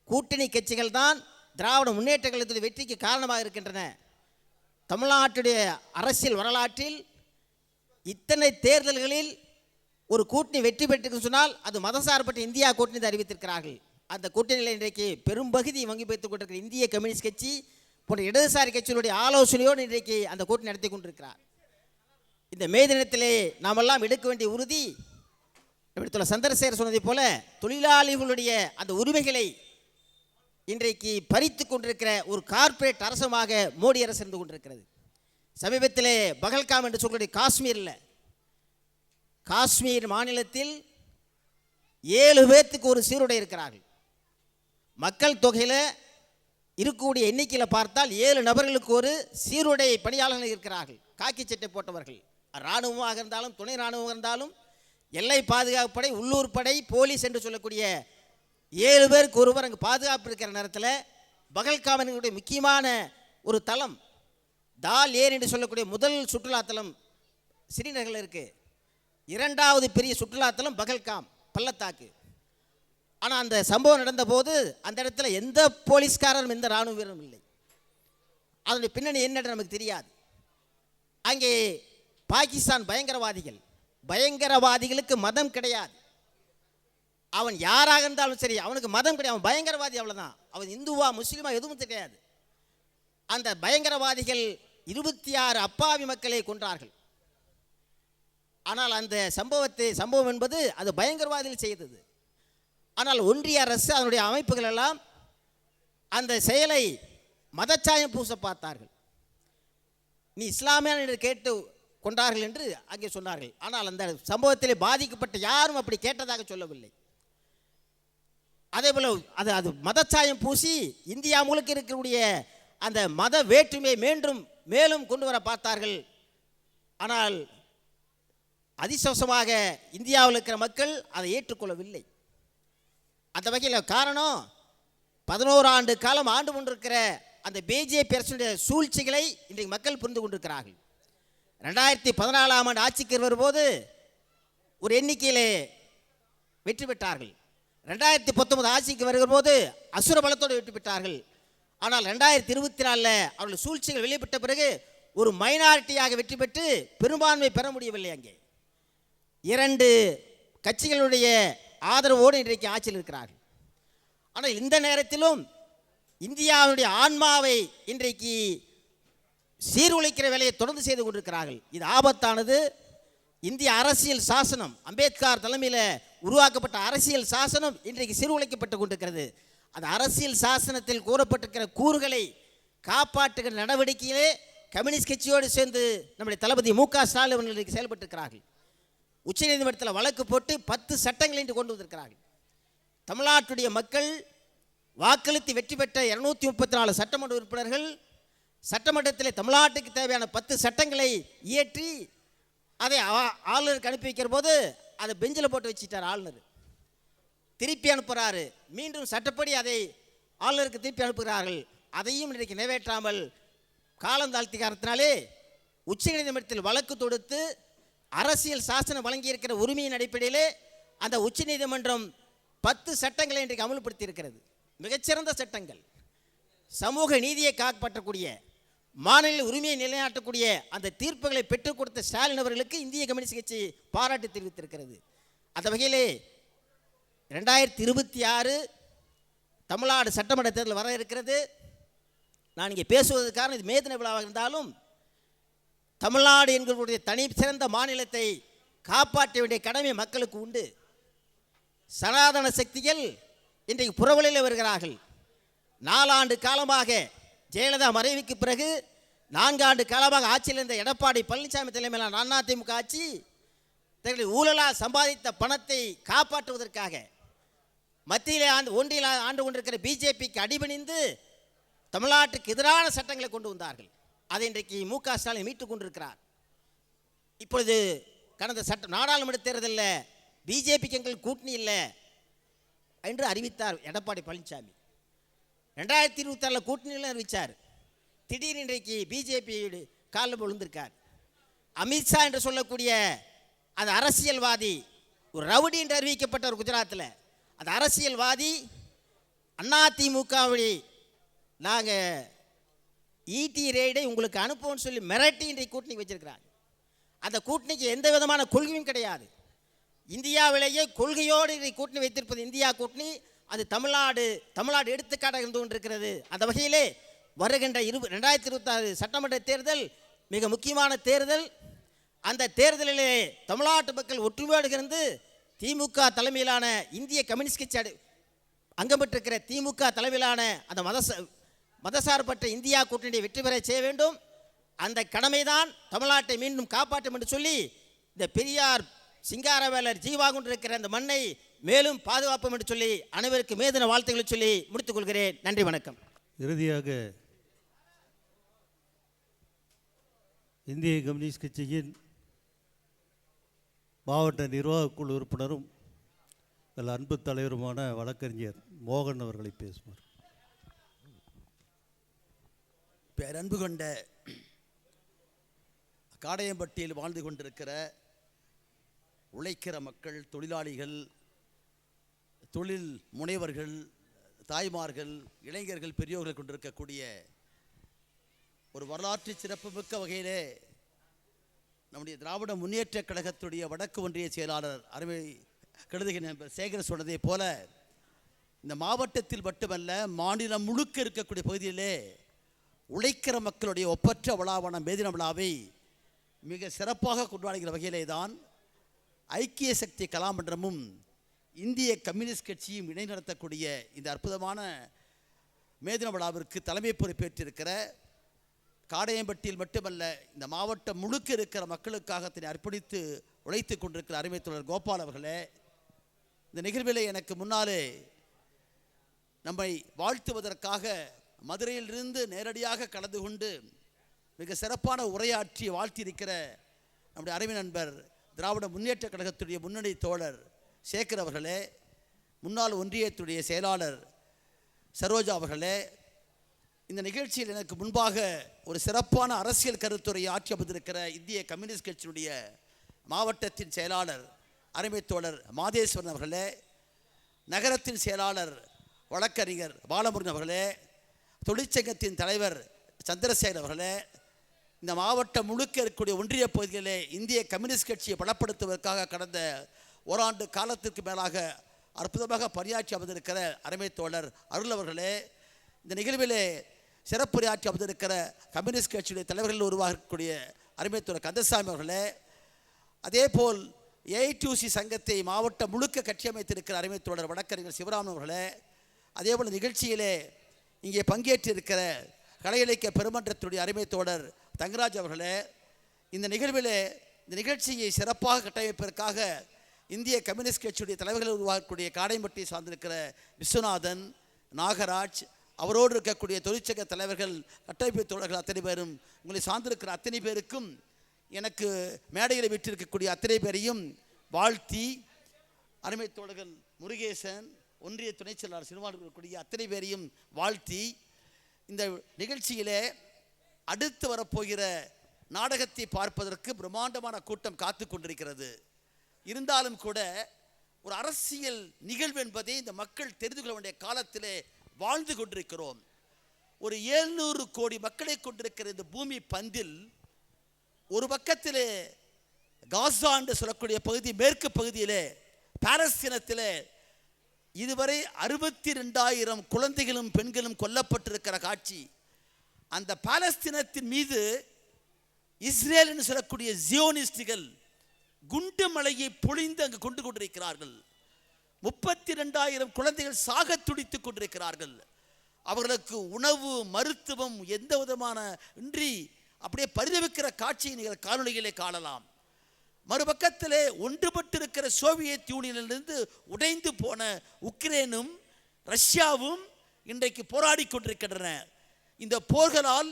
கூட்டணி கட்சிகள் தான் திராவிட முன்னேற்ற கழகத்துடைய வெற்றிக்கு காரணமாக இருக்கின்றன. தமிழ்நாட்டுடைய அரசியல் வரலாற்றில் இத்தனை தேர்தல்களில் ஒரு கூட்டணி வெற்றி பெற்று சொன்னால் அது மதசார்பற்ற இந்தியா கூட்டணி அறிவித்திருக்கிறார்கள். அந்த கூட்டணியில் இன்றைக்கு பெரும்பகுதி வங்கி வைத்துக் கொண்டிருக்கிற இந்திய கம்யூனிஸ்ட் கட்சி போன்ற இடதுசாரி கட்சிகளுடைய ஆலோசனையோடு இன்றைக்கு அந்த கூட்டணி நடத்தி கொண்டிருக்கிறார். இந்த மே தினத்திலே நாமெல்லாம் எடுக்க வேண்டிய உறுதி, சந்திரசேகர் சொன்னதை போல தொழிலாளிகளுடைய அந்த உரிமைகளை இன்றைக்கு பறித்து கொண்டிருக்கிற ஒரு கார்ப்பரேட் அரசமாக மோடி அரசு இருந்து கொண்டிருக்கிறது. சமீபத்திலே பகல்காம் என்று சொல்லக்கூடிய காஷ்மீர் மாநிலத்தில் 7 பேர்த்துக்கு ஒரு சீருடை இருக்கிறார்கள். மக்கள் தொகையில் இருக்கக்கூடிய எண்ணிக்கையில் பார்த்தால் 7 நபர்களுக்கு ஒரு சீருடை பணியாளர்கள் இருக்கிறார்கள். காக்கி சட்டை போட்டவர்கள், இராணுவமாக இருந்தாலும் துணை இராணுவமாக இருந்தாலும் எல்லை பாதுகாப்பு படை, உள்ளூர் படை, போலீஸ் என்று சொல்லக்கூடிய 7 பேருக்கு ஒருவர் அங்கு பாதுகாப்பு இருக்கிற நேரத்தில் பகல்காமனுடைய முக்கியமான ஒரு தளம் தால் ஏர் என்று சொல்லக்கூடிய முதல் சுற்றுலாத்தலம் ஸ்ரீநகரில் இருக்குது. 2வது பெரிய சுற்றுலாத்தலம் பகல்காம் பள்ளத்தாக்கு. ஆனால் அந்த சம்பவம் நடந்தபோது அந்த இடத்துல எந்த போலீஸ்காரரும் எந்த இராணுவ வீரரும் இல்லை. அதனுடைய பின்னணி என்னன்னு நமக்கு தெரியாது. அங்கே பாகிஸ்தான் பயங்கரவாதிகளுக்கு மதம் கிடையாது. அவன் யாராக இருந்தாலும் சரி, அவனுக்கு மதம் கிடையாது. அவன் பயங்கரவாதி, அவ்வளோதான். அவன் இந்துவா முஸ்லீமா எதுவும் தெரியாது. அந்த பயங்கரவாதிகள் 26 அப்பாவி மக்களை கொன்றார்கள். ஆனால் அந்த சம்பவம் என்பது அது பயங்கரவாதிகள் செய்தது. ஆனால் ஒன்றிய அரசு அதனுடைய அமைப்புகள் எல்லாம் அந்த செயலை மதச்சாயம் பூச பார்த்தார்கள். நீ இஸ்லாமியன் என்று கேட்டு கொண்டார்கள் என்று அங்கே சொன்னார்கள். ஆனால் அந்த சம்பவத்தில் பாதிக்கப்பட்ட யாரும் அப்படி கேட்டதாக சொல்லவில்லை. அதே போல் அது மதச்சாயம் பூசி இந்தியா முழுக்க இருக்கக்கூடிய அந்த மத வேற்றுமையை மேலும் கொண்டு வர பார்த்தார்கள். ஆனால் அதிர்ஷ்டவசமாக இந்தியாவில் இருக்கிற மக்கள் அதை ஏற்றுக்கொள்ளவில்லை. அந்த வகையில் காரணம் 11 ஆண்டு காலம் ஆண்டு கொண்டிருக்கிற அந்த பிஜேபி அரசுடைய சூழ்ச்சிகளை இன்றைக்கு மக்கள் புரிந்து கொண்டிருக்கிறார்கள். 2014ஆம் ஆண்டு ஆட்சிக்கு வரும்போது ஒரு எண்ணிக்கையிலே வெற்றி பெற்றார்கள். 2019 ஆட்சிக்கு வருகிற போது அசுர பலத்தோடு வெற்றி பெற்றார்கள். ஆனால் 2024 அவர்கள் சூழ்ச்சிகள் வெளிப்பட்ட பிறகு ஒரு மைனாரிட்டியாக வெற்றி பெற்று பெரும்பான்மை பெற முடியவில்லை. அங்கே 2 கட்சிகளுடைய ஆதரவோடு இன்றைக்கு ஆட்சியில் இருக்கிறார்கள். ஆனால் இந்த நேரத்திலும் இந்தியாவுடைய ஆன்மாவை இன்றைக்கு சீர்குலைக்கிற வேலையை தொடர்ந்து செய்து கொண்டிருக்கிறார்கள். இது ஆபத்தானது. இந்திய அரசியல் சாசனம், அம்பேத்கர் தலைமையில் உருவாக்கப்பட்ட அரசியல் சாசனம் இன்றைக்கு சீர்குலைக்கப்பட்டு கொண்டிருக்கிறது. அந்த அரசியல் சாசனத்தில் கூறப்பட்டிருக்கிற கூறுகளை காப்பாற்றுகிற நடவடிக்கையிலே கம்யூனிஸ்ட் கட்சியோடு சேர்ந்து நம்முடைய தளபதி மு.க. ஸ்டாலின் அவர்கள் இன்றைக்கு செயல்பட்டிருக்கிறார்கள். உச்சநீதிமன்றத்தில் வழக்கு போட்டு 10 சட்டங்களை இன்று கொண்டு வந்திருக்கிறார்கள். தமிழ்நாட்டுடைய மக்கள் வாக்களித்து வெற்றி பெற்ற 234 சட்டமன்ற உறுப்பினர்கள் சட்டமன்றத்தில் தமிழ்நாட்டுக்கு தேவையான 10 சட்டங்களை இயற்றி அதை ஆளுநருக்கு அனுப்பி வைக்கிற போது அதை பெஞ்சில் போட்டு வச்சுட்டார். ஆளுநர் திருப்பி அனுப்புகிறாரு. மீண்டும் சட்டப்படி அதை ஆளுநருக்கு திருப்பி அனுப்புகிறார்கள். அதையும் இன்றைக்கு நிறைவேற்றாமல் காலம் தாழ்த்தி காரணத்தினாலே உச்சநீதிமன்றத்தில் வழக்கு தொடுத்து அரசியல் சாசனம் வழங்கியிருக்கிற உரிமையின் அடிப்படையிலே அந்த உச்சநீதிமன்றம் 10 சட்டங்களை இன்றைக்கு அமல்படுத்தி இருக்கிறது. மிகச்சிறந்த சட்டங்கள், சமூக நீதியை காப்பாற்றக்கூடிய, மாநில உரிமையை நிலைநாட்டக்கூடிய அந்த தீர்ப்புகளை பெற்றுக் கொடுத்த ஸ்டாலின் அவர்களுக்கு இந்திய கம்யூனிஸ்ட் கட்சி பாராட்டு தெரிவித்திருக்கிறது. அந்த வகையிலே 2026 தமிழ்நாடு சட்டமன்ற தேர்தல் வர இருக்கிறது. நான் இங்கே பேசுவதற்கான இது மேதின விழாவாக இருந்தாலும் தமிழ்நாடு என்களுடைய தனி சிறந்த மாநிலத்தை காப்பாற்ற வேண்டிய கடமை மக்களுக்கு உண்டு. சனாதன சக்திகள் இன்றைக்கு புறவழியில் வருகிறார்கள். 4 ஆண்டு காலமாக ஜெயலலிதா மறைவுக்கு பிறகு 4 ஆண்டு காலமாக ஆட்சியில் இருந்த எடப்பாடி பழனிசாமி தலைமையிலான அதிமுக ஆட்சி தங்கள் ஊழலால் சம்பாதித்த பணத்தை காப்பாற்றுவதற்காக மத்தியில் ஒன்றில் ஆண்டு கொண்டிருக்கிற பிஜேபிக்கு அடிபணிந்து தமிழ்நாட்டுக்கு எதிரான சட்டங்களை கொண்டு வந்தார்கள். அதை இன்றைக்கு மு.க. ஸ்டாலின் மீட்டுக் கொண்டிருக்கிறார். இப்பொழுது கடந்த நாடாளுமன்ற தேர்தலில் பிஜேபிக்கு எங்கள் கூட்டணி இல்லை என்று அறிவித்தார் எடப்பாடி பழனிசாமி. 2026 கூட்டணியில் அறிவித்தார். திடீர் இன்றைக்கு பிஜேபி காலில் விழுந்திருக்கார். அமித்ஷா என்று சொல்லக்கூடிய அந்த அரசியல்வாதி ஒரு ரவுடி என்று அறிவிக்கப்பட்ட ஒரு குஜராத்தில் அந்த அரசியல்வாதி அதிமுகவை நாங்கள் ஈடி ரெய்டை உங்களுக்கு அனுப்புவோம்னு சொல்லி மிரட்டி இன்றைக்கு கூட்டணி வச்சிருக்கிறாங்க. அந்த கூட்டணிக்கு எந்த விதமான கொள்கையும் கிடையாது. இந்தியாவிலேயே கொள்கையோடு இதை கூட்டணி வைத்திருப்பது இந்தியா கூட்டணி. அது தமிழ்நாடு எடுத்துக்காட்டாக இருந்து கொண்டிருக்கிறது. அந்த வகையிலே வருகின்ற 2026 சட்டமன்ற தேர்தல் மிக முக்கியமான தேர்தல். அந்த தேர்தலிலே தமிழ்நாட்டு மக்கள் ஒற்றுமையோடு இருந்து திமுக தலைமையிலான இந்திய கம்யூனிஸ்ட் கட்சி அங்கம் பெற்றிருக்கிற திமுக தலைமையிலான அந்த மதசார்பற்ற இந்தியா கூட்டணியை வெற்றி பெற செய்ய வேண்டும். அந்த கடமைதான் தமிழ்நாட்டை மீண்டும் காப்பாற்றும் என்று சொல்லி இந்த பெரியார் சிங்காரவேலர் ஜீவா கொண்டிருக்கிற அந்த மண்ணை மேலும் பாதுகாப்போம் என்று சொல்லி அனைவருக்கு மேதின வாழ்த்துக்களை சொல்லி முடித்துக் கொள்கிறேன். நன்றி, வணக்கம். இறுதியாக இந்திய கம்யூனிஸ்ட் கட்சியின் மாவட்ட நிர்வாகக் குழு உறுப்பினரும் அன்பு தலைவருமான வழக்கறிஞர் மோகன் அவர்களை பேசுவார். பேரன்பு கொண்ட காடையம்பட்டியில் வாழ்ந்து கொண்டிருக்கிற உழைக்கிற மக்கள், தொழிலாளிகள், தொழில் முனைவர்கள், தாய்மார்கள், இளைஞர்கள், பெரியோர்கள் கொண்டிருக்கக்கூடிய ஒரு வரலாற்று சிறப்புமிக்க வகையிலே நம்முடைய திராவிட முன்னேற்ற கழகத்துடைய வடக்கு ஒன்றிய செயலாளர் அருமை கழுதுகிற நண்பர் சேகர் சொன்னதை போல இந்த மாவட்டத்தில் மட்டுமல்ல மாநிலம் முழுக்க இருக்கக்கூடிய பகுதியிலே உழைக்கிற மக்களுடைய ஒப்பற்ற விழாவான மேதின விழாவை மிக சிறப்பாக கொண்டாடுகிற வகையிலே தான் ஐக்கிய சக்தி கலாமன்றமும் இந்திய கம்யூனிஸ்ட் கட்சியும் இணை நடத்தக்கூடிய இந்த அற்புதமான மேதின விழாவிற்கு தலைமை பொறுப்பேற்றிருக்கிற காடையம்பட்டியில் மட்டுமல்ல இந்த மாவட்டம் முழுக்க இருக்கிற மக்களுக்காக தன்னை அர்ப்பணித்து உழைத்து கொண்டிருக்கிற அருமை தோழர் கோபால் அவர்களே, இந்த நிகழ்விலே எனக்கு முன்னாலே நம்மை வாழ்த்துவதற்காக மதுரையிலிருந்து நேரடியாக கலந்து கொண்டு மிக சிறப்பான உரையாற்றி வாழ்த்தியிருக்கிற நம்முடைய அருமை நண்பர் திராவிட முன்னேற்ற கழகத்துடைய முன்னணி தோழர் சேகர் அவர்களே, முன்னாள் ஒன்றியத்துடைய செயலாளர் சரோஜா அவர்களே, இந்த நிகழ்ச்சியில் எனக்கு முன்பாக ஒரு சிறப்பான அரசியல் கருத்துரையை ஆற்றி அமர்ந்திருக்கிற இந்திய கம்யூனிஸ்ட் கட்சியினுடைய மாவட்டத்தின் செயலாளர் அருமை தோழர் மாதேஸ்வரன் அவர்களே, நகரத்தின் செயலாளர் வழக்கறிஞர் பாலமுருகன் அவர்களே, தொழிற்சங்கத்தின் தலைவர் சந்திரசேகர் அவர்களே, இந்த மாவட்டம் முழுக்க இருக்கக்கூடிய ஒன்றிய பகுதிகளிலே இந்திய கம்யூனிஸ்ட் கட்சியை பலப்படுத்துவதற்காக கடந்த ஓராண்டு காலத்திற்கு மேலாக அற்புதமாக பணியாற்றி அமர்ந்திருக்கிற அருமை தோழர் அருள் அவர்களே, இந்த நிகழ்விலே சிறப்புரையாற்றி அமர்ந்திருக்கிற கம்யூனிஸ்ட் கட்சியுடைய தலைவர்கள் உருவாகக்கூடிய அருமை தோழர் கந்தசாமி அவர்களே, அதேபோல் ஏஐடியூசி சங்கத்தை மாவட்டம் முழுக்க கட்சி அமைத்திருக்கிற அருமை தோழர் வழக்கறிஞர் சிவராமன் அவர்களே, அதேபோல் நிகழ்ச்சியிலே இங்கே பங்கேற்றிருக்கிற கலை இலக்கிய பெருமன்றத்துடைய அருமை தோழர் தங்கராஜ் அவர்களே, இந்த நிகழ்ச்சியை சிறப்பாக கட்டமைப்பதற்காக இந்திய கம்யூனிஸ்ட் கட்சியுடைய தலைவர்கள் உருவாக்கக்கூடிய காடைமட்டி சார்ந்திருக்கிற விஸ்வநாதன், நாகராஜ், அவரோடு இருக்கக்கூடிய தொழிற்சங்க தலைவர்கள், கட்டமைப்பு தோழர்கள் அத்தனை பேரும், உங்களை சார்ந்திருக்கிற அத்தனை பேருக்கும், எனக்கு மேடையில் விட்டிருக்கக்கூடிய அத்தனை பேரையும் வாழ்த்தி, அருமை தோழர்கள் முருகேசன், ஒன்றிய துணை செயலாளர் சிறுவாணி இருக்கக்கூடிய அத்தனை பேரையும் வாழ்த்தி, இந்த நிகழ்ச்சியிலே அடுத்து வரப்போகிற நாடகத்தை பார்ப்பதற்கு பிரம்மாண்டமான கூட்டம் காத்து கொண்டிருக்கிறது. இருந்தாலும் கூட ஒரு அரசியல் நிகழ்வு என்பதை இந்த மக்கள் தெரிந்து கொள்ள வேண்டிய காலத்திலே வாழ்ந்து கொண்டிருக்கிறோம். ஒரு 700 கோடி மக்களை கொண்டிருக்கிற இந்த பூமி பந்தில் ஒரு பக்கத்திலே காசா என்று சொல்லக்கூடிய பகுதி, மேற்கு பகுதியிலே பாலஸ்தீனத்திலே இதுவரை 62,000 குழந்தைகளும் பெண்களும் கொல்லப்பட்டிருக்கிற காட்சி. அந்த பாலஸ்தீனத்தின் மீது இஸ்ரேல் என்று சொல்லக்கூடிய ஜியோனிஸ்டுகள் குண்டு மலையை பொழிந்து அங்கு கொண்டு கொண்டிருக்கிறார்கள். 32,000 குழந்தைகள் சாக துடித்துக் கொண்டிருக்கிறார்கள். அவர்களுக்கு உணவு, மருத்துவம் எந்த விதமான இன்றி அப்படியே பரிதவிக்கிற காட்சியை நீங்கள் காணொளிகளை காணலாம். மறுபக்கத்திலே ஒன்றுபட்டிருக்கிற சோவியத் யூனியனிலிருந்து உடைந்து போன உக்ரைனும் ரஷ்யாவும் இன்றைக்கு போராடி கொண்டிருக்கின்றன. இந்த போர்களால்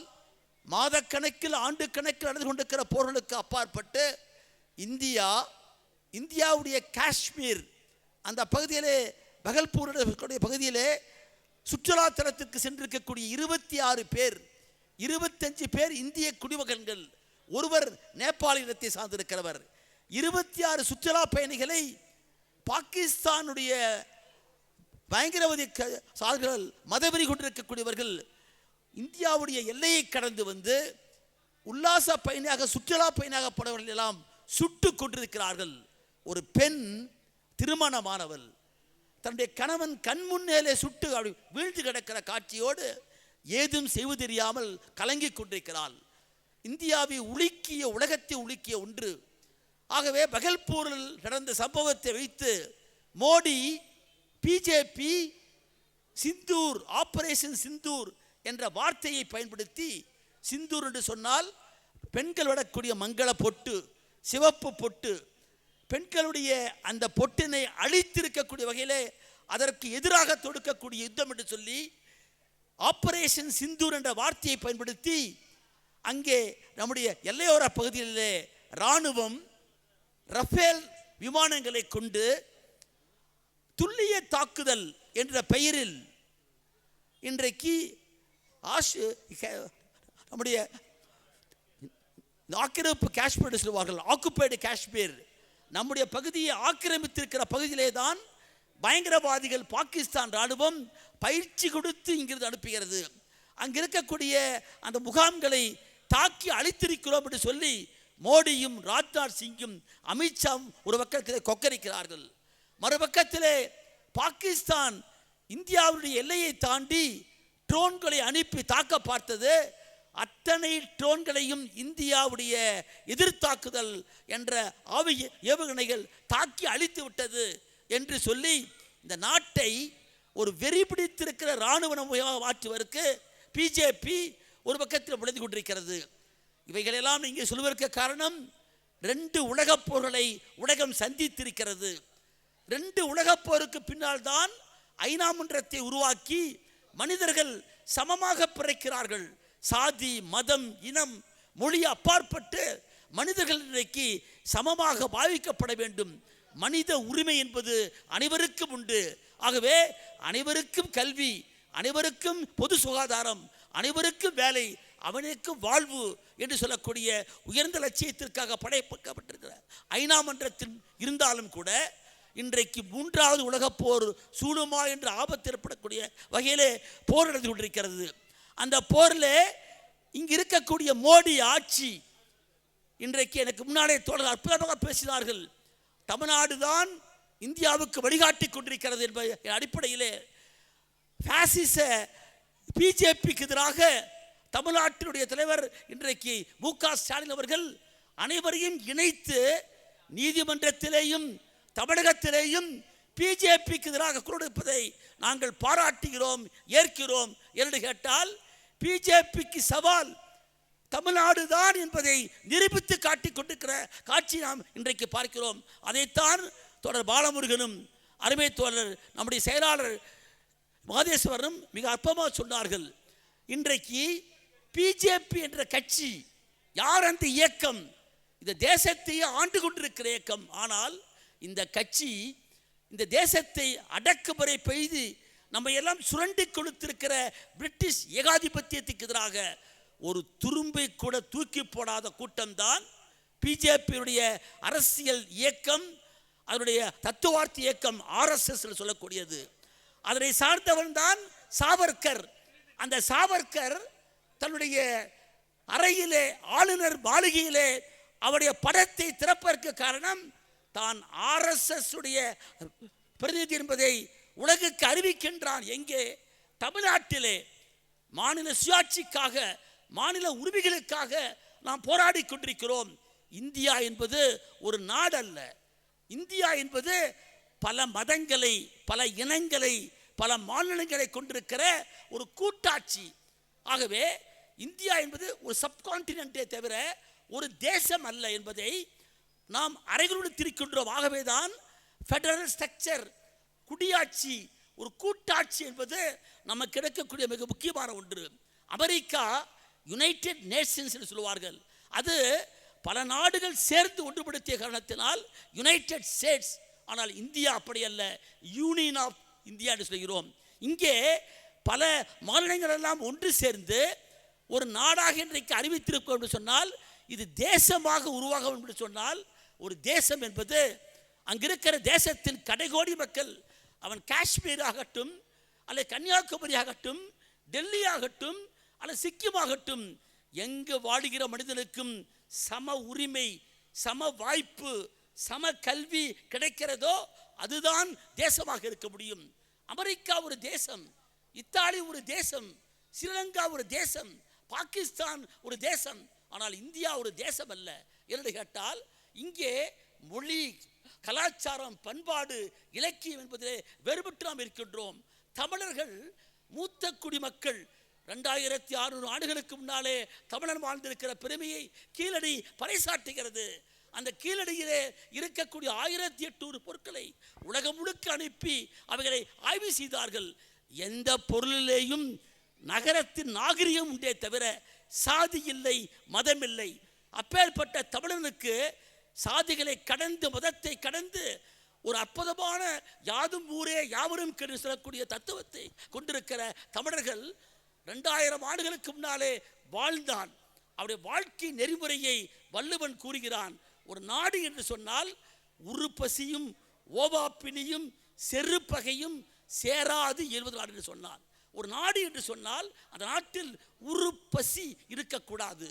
மாதக்கணக்கில் ஆண்டு கணக்கில் நடந்து கொண்டிருக்கிற போர்களுக்கு அப்பாற்பட்டு இந்தியாவுடைய காஷ்மீர் அந்த பகுதியிலே பகல்பூர் பகுதியிலே சுற்றுலாத்தலத்திற்கு சென்றிருக்கக்கூடிய 26 பேர், 25 பேர் இந்திய குடிமகன்கள், ஒருவர் நேபாள இனத்தை சார்ந்திருக்கிறவர். 26 சுற்றுலா பயணிகளை பாகிஸ்தானுடைய பயங்கரவாதி சார்கள் மதவெறி கொண்டிருக்கக்கூடியவர்கள் இந்தியாவுடைய எல்லையை கடந்து வந்து உல்லாச பயணியாக, சுற்றுலா பயணியாக போனவர்கள் எல்லாம் சுட்டு கொண்டிருக்கிறார்கள். ஒரு பெண் திருமணமானவள் தன்னுடைய கணவன் கண் முன்னேலே சுட்டு அப்படி வீழ்ந்து கிடக்கிற காட்சியோடு ஏதும் செய்வது தெரியாமல் கலங்கி கொண்டிருக்கிறாள். இந்தியாவை உலுக்கிய, உலகத்தை உலுக்கிய ஒன்று. ஆகவே பகல்பூரில் நடந்த சம்பவத்தை வைத்து மோடி, பிஜேபி சிந்தூர், ஆபரேஷன் சிந்தூர் என்ற வார்த்தையை பயன்படுத்தி, சிந்தூர் என்று சொன்னால் பெண்கள் விடக்கூடிய மங்கள பொட்டு, சிவப்பு பொட்டு, பெண்களுடைய அந்த பொட்டினை அழித்திருக்கக்கூடிய வகையிலே அதற்கு எதிராக தொடுக்கக்கூடிய யுத்தம் என்று சொல்லி ஆபரேஷன் சிந்தூர் என்ற வார்த்தையை பயன்படுத்தி அங்கே நம்முடைய எல்லையோர பகுதிகளிலே இராணுவம் ரஃபேல் விமானங்களை கொண்டு துல்லிய தாக்குதல் என்ற பெயரில் இன்றைக்கு நம்முடைய ஆக்கிரமிப்பு காஷ்மீர் சொல்வார்கள், ஆக்குபைடு காஷ்மீர், நம்முடைய பகுதியை ஆக்கிரமித்திருக்கிற பகுதியிலே தான் பயங்கரவாதிகள் பாகிஸ்தான் இராணுவம் பயிற்சி கொடுத்து இங்கிருந்து அனுப்புகிறது. அங்கே இருக்கக்கூடிய அந்த முகாம்களை தாக்கி அழித்திருக்கிறோம் என்று சொல்லி மோடியும் ராஜ்நாத் சிங்கும் அமித்ஷாவும் ஒரு பக்கத்திலே கொக்கரிக்கிறார்கள். மறுபக்கத்திலே பாகிஸ்தான் இந்தியாவுடைய எல்லையை தாண்டி ட்ரோன்களை அனுப்பி தாக்க பார்த்தது. அத்தனை ட்ரோன்களையும் இந்தியாவுடைய எதிர்த்தாக்குதல் என்ற ஏவுகணைகள் தாக்கி அழித்து விட்டது என்று சொல்லி இந்த நாட்டை ஒரு வெறி பிடித்திருக்கிற இராணுவ மாற்றுவதற்கு பிஜேபி ஒரு பக்கத்தில் விளைந்து கொண்டிருக்கிறது. இவைகளெல்லாம் இங்கே சொல்வதற்கு காரணம் 2 உலகப் போர்களை உலகம் சந்தித்திருக்கிறது. 2 உலகப் போருக்கு பின்னால் தான் ஐநா மன்றத்தை உருவாக்கி மனிதர்கள் சமமாக பிறக்கிறார்கள். சாதி, மதம், இனம், மொழி அப்பாற்பட்டு மனிதர்கள் இன்றைக்கு சமமாக பாவிக்கப்பட வேண்டும். மனித உரிமை என்பது அனைவருக்கும் உண்டு. ஆகவே அனைவருக்கும் கல்வி, அனைவருக்கும் பொது சுகாதாரம், அனைவருக்கும் வேலை, அவனுக்கும் வாழ்வு என்று சொல்லக்கூடிய உயர்ந்த லட்சியத்திற்காக படைக்கப்பட்டிருக்கிற ஐநா மன்றத்தில் இருந்தாலும் கூட இன்றைக்கு 3வது உலகப் போர் சூழுமா என்று ஆபத்து ஏற்படக்கூடிய வகையிலே போர் நடந்து கொண்டிருக்கிறது. அந்த போரில் இங்கு இருக்கக்கூடிய மோடி ஆட்சி இன்றைக்கு எனக்கு முன்னாலே தோழர்கள் அற்புதமாக பேசினார்கள். தமிழ்நாடு தான் இந்தியாவுக்கு வழிகாட்டி கொண்டிருக்கிறது என்பது அடிப்படையிலே பாசிச பிஜேபிக்கு எதிராக தமிழ்நாட்டினுடைய தலைவர் இன்றைக்கு மு.க. ஸ்டாலின் அவர்கள் அனைவரையும் இணைத்து நீதிமன்றத்திலேயும் தமிழகத்திலேயும் பிஜேபிக்கு எதிராக குரல் கொடுப்பதை நாங்கள் பாராட்டுகிறோம், ஏற்கிறோம். என்று கேட்டால் பிஜேபிக்கு சவால் தமிழ்நாடு தான் என்பதை நிரூபித்து காட்டிக் கொண்டிருக்கிற காட்சி நாம் இன்றைக்கு பார்க்கிறோம். அதைத்தான் தொடர் பாலமுருகனும் அருமை தோழர் நம்முடைய செயலாளர் மாதேஸ்வரனும் மிக அற்பமாக சொன்னார்கள். இன்றைக்கு பிஜேபி என்ற கட்சி யார்? அந்த இயக்கம் இந்த தேசத்தை ஆண்டு கொண்டிருக்கிற இயக்கம். ஆனால் இந்த கட்சி இந்த தேசத்தை அடக்குமுறை பெய்து நம்ம எல்லாம் சுரண்டி கொடுத்திருக்கிற பிரிட்டிஷ் ஏகாதிபத்தியத்துக்கு எதிராக ஒரு துரும்பை கூட தூக்கி போடாத கூட்டம்தான் பிஜேபியுடைய அரசியல் இயக்கம், அதனுடைய தத்துவார்த்த இயக்கம் RSS சொல்லக்கூடியது. அதனை சார்ந்தவன் தான் சாவர்கர். அந்த சாவர்கர் தன்னுடைய அறையிலே ஆளுநர் மாளிகையிலே அவருடைய படத்தை திறப்பதற்கு காரணம் தான் RSS உடைய பிரதிநிதி என்பதை உலகுக்கு அறிவிக்கின்றான். எங்கே? தமிழ்நாட்டிலே மாநில சுயாட்சிக்காக, மாநில உரிமைகளுக்காக நாம் போராடி கொண்டிருக்கிறோம். இந்தியா என்பது ஒரு நாடு அல்ல. இந்தியா என்பது பல மதங்களை, பல இனங்களை, பல மாநிலங்களை கொண்டிருக்கிற ஒரு கூட்டாட்சி. ஆகவே இந்தியா என்பது ஒரு சப்கான்டினென்ட்டை தவிர ஒரு தேசம் அல்ல என்பதை நாம் அறைகளுடன். ஆகவே தான் ஃபெடரல் ஸ்ட்ரக்சர், குடியாட்சி, ஒரு கூட்டாட்சி என்பது நமக்கு கிடைக்கக்கூடிய மிக முக்கியமான ஒன்று. அமெரிக்கா யுனைடெட் நேஷன்ஸ் என்று சொல்லுவார்கள். அது பல நாடுகள் சேர்ந்து ஒன்றுபடுத்திய காரணத்தினால் யுனைடெட் ஸ்டேட்ஸ். ஆனால் இந்தியா அப்படி அல்ல, யூனியன் ஆஃப் இந்தியா என்று சொல்கிறோம். இங்கே பல மாநிலங்கள் எல்லாம் ஒன்று சேர்ந்து ஒரு நாடாக இன்றைக்கு அறிவித்திருக்கோம் என்று சொன்னால், இது தேசமாக உருவாகும் என்று சொன்னால், ஒரு தேசம் என்பது அங்கிருக்கிற தேசத்தின் கடைகோடி மக்கள், அவன் காஷ்மீர் ஆகட்டும், அல்லது கன்னியாகுமரி ஆகட்டும், டெல்லி ஆகட்டும், அல்லது சிக்கிம் ஆகட்டும், எங்கு வாழுகிற மனிதனுக்கும் சம உரிமை, சம வாய்ப்பு, சம கல்வி கிடைக்கிறதோ அதுதான் தேசமாக இருக்க முடியும். அமெரிக்கா ஒரு தேசம், இத்தாலி ஒரு தேசம், ஸ்ரீலங்கா ஒரு தேசம், பாகிஸ்தான் ஒரு தேசம். ஆனால் இந்தியா ஒரு தேசம் அல்ல. என்று கேட்டால் இங்கே மொழி, கலாச்சாரம், பண்பாடு, இலக்கியம் என்பதிலே வேறுபட்டு நாம் இருக்கின்றோம். தமிழர்கள் மூத்த குடிமக்கள். 2600 ஆண்டுகளுக்கு முன்னாலே தமிழன் வாழ்ந்திருக்கிற பெருமையை கீழடி பறைசாட்டுகிறது. அந்த கீழடியிலே இருக்கக்கூடிய 1800 பொருட்களை உலகம் முழுக்க அனுப்பி அவைகளை ஆய்வு செய்தார்கள். எந்த பொருளிலேயும் நகரத்தின் நாகரிகம் உண்டே தவிர சாதி இல்லை, மதம் இல்லை. அப்பேற்பட்ட தமிழனுக்கு சாதிகளை கடந்து, மதத்தை கடந்து ஒரு அற்புதமான யாதும் ஊரே யாவரும் என்று சொல்லக்கூடிய தத்துவத்தை கொண்டிருக்கிற தமிழர்கள் 2000 ஆண்டுகளுக்கு முன்னாலே வாழ்ந்தான். அவருடைய வாழ்க்கை நெறிமுறையை வள்ளுவன் கூறுகிறான். ஒரு நாடு என்று சொன்னால் உருப்பசியும் ஓவாப்பினியும் செருப்பகையும் சேராது இயல்வது நாடு என்று சொன்னான். ஒரு நாடு என்று சொன்னால் அந்த நாட்டில் உருப்பசி இருக்கக்கூடாது,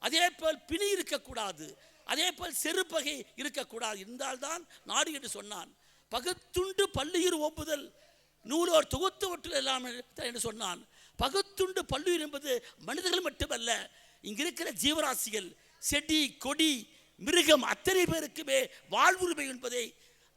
அதே போல் பிணி இருக்கக்கூடாது, அதே போல் செருப்பகை இருக்கக்கூடாது. இருந்தால்தான் நாடு என்று சொன்னான். பகுத்துண்டு பல்லுயிர் ஓம்புதல் நூலோர் தொகுத்து ஒற்றில் எல்லாம் என்று சொன்னான். பகுத்துண்டு பல்லுயிர் என்பது மனிதர்கள் மட்டுமல்ல, இங்கிருக்கிற ஜீவராசிகள், செடி, கொடி, மிருகம் அத்தனை பேருக்குமே வாழ்வுரிமை என்பதை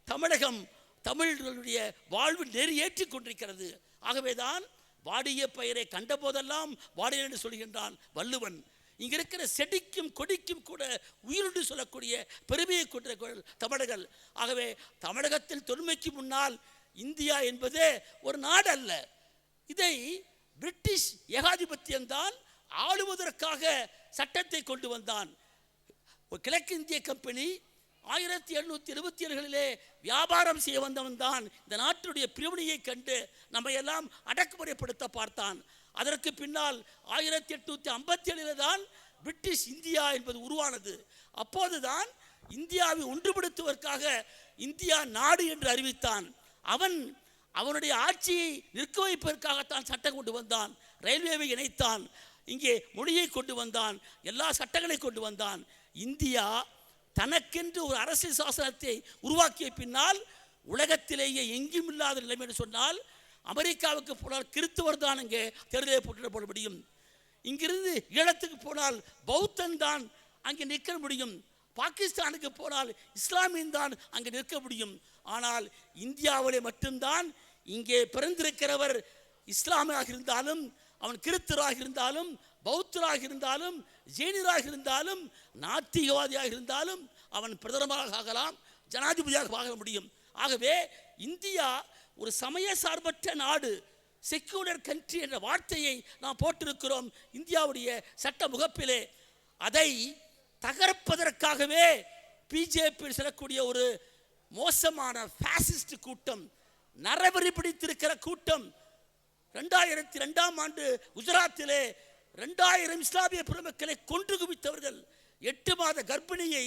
தமிழகம், தமிழர்களுடைய வாழ்வு நெறி ஏற்றிக் கொண்டிருக்கிறது. ஆகவேதான் வாடிய பயிரை கண்ட போதெல்லாம் வாடிய என்று சொல்கின்றான் வள்ளுவன். இங்க இருக்கிற செடிக்கும் கொடிக்கும் கூட உயிரோடு சொல்லக்கூடிய பெருமையை கொண்ட தமிழர்கள். ஆகவே தமிழகத்தின் தொன்மைக்கு முன்னால் இந்தியா என்பது ஒரு நாடு அல்ல. இதை பிரிட்டிஷ் ஏகாதிபத்தியம்தான் ஆளுவதற்காக சட்டத்தை கொண்டு வந்தான். ஒரு கிழக்கிந்திய கம்பெனி 1777களிலே வியாபாரம் செய்ய வந்தவன் தான் இந்த நாட்டினுடைய பிரிவினையை கண்டு நம்ம எல்லாம் அடக்குமுறைப்படுத்த பார்த்தான். அதற்கு பின்னால் 1857 தான் பிரிட்டிஷ் இந்தியா என்பது உருவானது. அப்போதுதான் இந்தியாவை ஒன்றுபடுத்துவதற்காக இந்தியா நாடு என்று அறிவித்தான். அவனுடைய ஆட்சியை நிற்க வைப்பதற்காகத்தான் சட்டம் கொண்டு வந்தான். ரயில்வேவை இணைத்தான், இங்கே மொழியை கொண்டு வந்தான், எல்லா சட்டங்களை கொண்டு வந்தான். இந்தியா தனக்கென்று ஒரு அரசியல் சாசனத்தை உருவாக்கிய பின்னால் உலகத்திலேயே எங்கும் இல்லாத நிலைமை என்று சொன்னால் அமெரிக்காவுக்கு போனால் கிறிஸ்தவர் தான் அங்கே தேர்தலை போட முடியும். இங்கிருந்து ஈழத்துக்கு போனால் பௌத்தன் தான் அங்கே நிற்க முடியும். பாகிஸ்தானுக்கு போனால் இஸ்லாமியன் தான் அங்கே நிற்க முடியும். ஆனால் இந்தியாவிலே மட்டும்தான் இங்கே பிறந்திருக்கிறவர் இஸ்லாமியாக இருந்தாலும், அவன் கிறிஸ்தவராக இருந்தாலும், பௌத்தராக இருந்தாலும், ஜெயினராக இருந்தாலும், நாத்திகவாதியாக இருந்தாலும் அவன் பிரதமராக ஆகலாம், ஜனாதிபதியாக ஆக முடியும். ஆகவே இந்தியா ஒரு சமய சார்பற்ற நாடு, செக்யூலர் கண்ட்ரி என்ற வார்த்தையை நாம் போட்டிருக்கிறோம் இந்தியாவுடைய சட்ட முகப்பிலே. அதை தகர்ப்பதற்காகவே பிஜேபி செல்லக்கூடிய ஒரு மோசமான பாசிஸ்ட் கூட்டம், நரவரி பிடித்திருக்கிற கூட்டம். 2002ஆம் ஆண்டு குஜராத்திலே 2000 இஸ்லாமிய பெருமக்களை கொன்று குவித்தவர்கள். 8 மாத கர்ப்பிணியை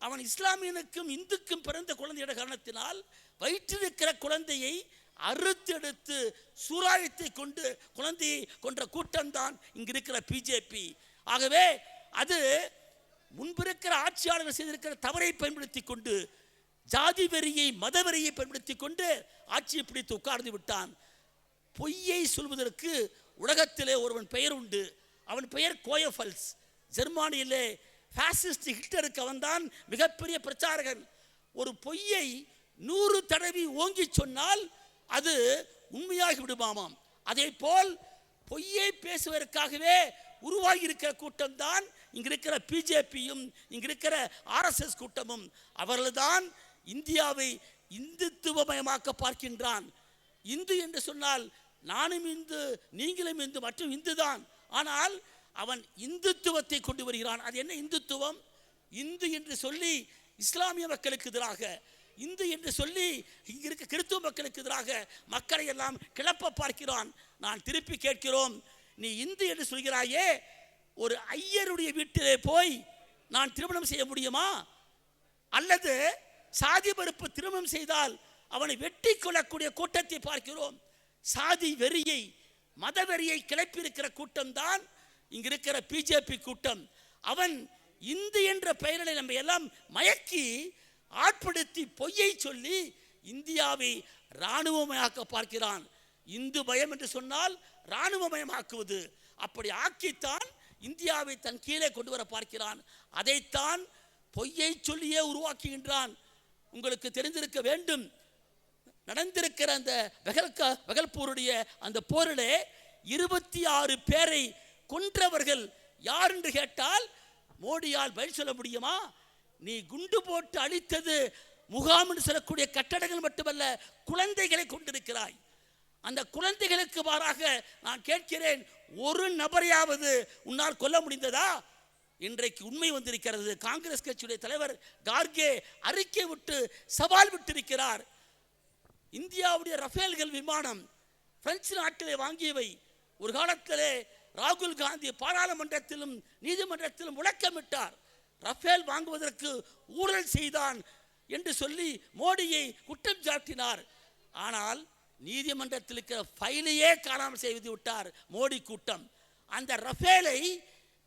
அவன் இஸ்லாமியனுக்கும் இந்துக்கும் பிறந்த குழந்தையோட காரணத்தினால் வயிற்றிருக்கிற குழந்தையை அறுத்தெடுத்து சூறாயத்தை கொண்டு குழந்தையை கொன்ற கூட்டம்தான் இங்கு இருக்கிற பிஜேபி. ஆகவே அது முன்பிருக்கிற ஆட்சியாளர்கள் செய்திருக்கிற தவறை பயன்படுத்தி கொண்டு, ஜாதி வெறியை மத வெறியை பயன்படுத்தி கொண்டு ஆட்சியை பிடித்து உட்கார்ந்து விட்டான். பொய்யை சொல்வதற்கு உலகத்திலே ஒருவன் பெயர் உண்டு. அவன் பெயர் கோயஃபல்ஸ். ஜெர்மானியிலே பாசிஸ்ட் ஹிட்லருக்கு அவன் தான் மிகப்பெரிய பிரச்சாரகன். ஒரு பொய்யை 100 தடவை ஓங்கி சொன்னால் அது உண்மையாகி விடுமாமாம். அதே போல் பொய்யை பேசுவதற்காகவே உருவாகி இருக்கிற கூட்டம் தான் இங்க இருக்கிற பிஜேபியும் இங்க இருக்கிற RSS கூட்டமும். அவர்கள்தான் இந்தியாவை இந்துத்துவமயமாக்க பார்க்கின்றான். இந்து என்று சொன்னால் நானும் இந்து, நீங்களும் இந்து, மற்றும் இந்து தான். ஆனால் அவன் இந்துத்துவத்தை கொண்டு வருகிறான். அது என்ன இந்துத்துவம்? இந்து என்று சொல்லி இஸ்லாமிய மக்களுக்கு எதிராக, இந்து என்று சொல்லி இங்க இருக்க கிறிஸ்துவ மக்களுக்கு எதிராக மக்களை எல்லாம் கிளப்ப பார்க்கிறான். நான் திருப்பி கேட்கிறோம், நீ இந்து என்று சொல்கிறாயே, ஒரு ஐயருடைய வீட்டிலே போய் நான் திருமணம் செய்ய முடியுமா? அல்லது சாதி மறுப்பு திருமணம் செய்தால் அவனை வெட்டி கொள்ளக்கூடிய கூட்டத்தை பார்க்கிறோம். சாதி வெறியை மத வெறியை கிளப்பியிருக்கிற கூட்டம் தான் இங்க இருக்கிற பிஜேபி கூட்டம். அவன் இந்து என்ற பெயரில் நம்ம எல்லாம் மயக்கி ஆட்படுத்தி பொய்யை சொல்லி இந்தியாவை இராணுவமயமாக்க பார்க்கிறான். இந்து பயம் என்று சொன்னால் இராணுவமயமாக்குவது. அப்படி ஆக்கித்தான் இந்தியாவை தன் கீழே கொண்டு வர பார்க்கிறான். அதைத்தான் பொய்யை சொல்லியே உருவாக்குகின்றான். உங்களுக்கு தெரிந்திருக்க வேண்டும், நடந்திருக்கிற அந்த வெகல்பூருடைய அந்த போரிலே 26 பேரை கொன்றவர்கள் யார் என்று கேட்டால் மோடியால் பதில் சொல்ல முடியுமா? நீ குண்டு போட்டு அழித்தது முகாம் என்று சொல்லக்கூடிய கட்டடங்கள் மட்டுமல்ல, குழந்தைகளை கொண்டிருக்கிறாய். அந்த குழந்தைகளுக்கு மாறாக நான் கேட்கிறேன், ஒரு நபரையாவது உன்னால் கொல்ல முடிந்ததா? இன்றைக்கு உண்மை வந்திருக்கிறது. காங்கிரஸ் கட்சியுடைய தலைவர் கார்கே அறிக்கை விட்டு சவால் விட்டிருக்கிறார். இந்தியாவுடைய ரஃபேல்கள் விமானம் பிரெஞ்சு நாட்டிலே வாங்கியவை. ஒரு காலத்திலே ராகுல் காந்தி பாராளுமன்றத்திலும் நீதிமன்றத்திலும் முழக்கமிட்டார், ரஃபேல் வாங்குவதற்கு ஊழல் செய்தான் என்று சொல்லி மோடியை குற்றம் சாட்டினார். ஆனால் நீதிமன்றத்தில் இருக்கிற ஃபைலையே காணாமல் செய்து விட்டார் மோடி கூட்டம். அந்த ரஃபேலை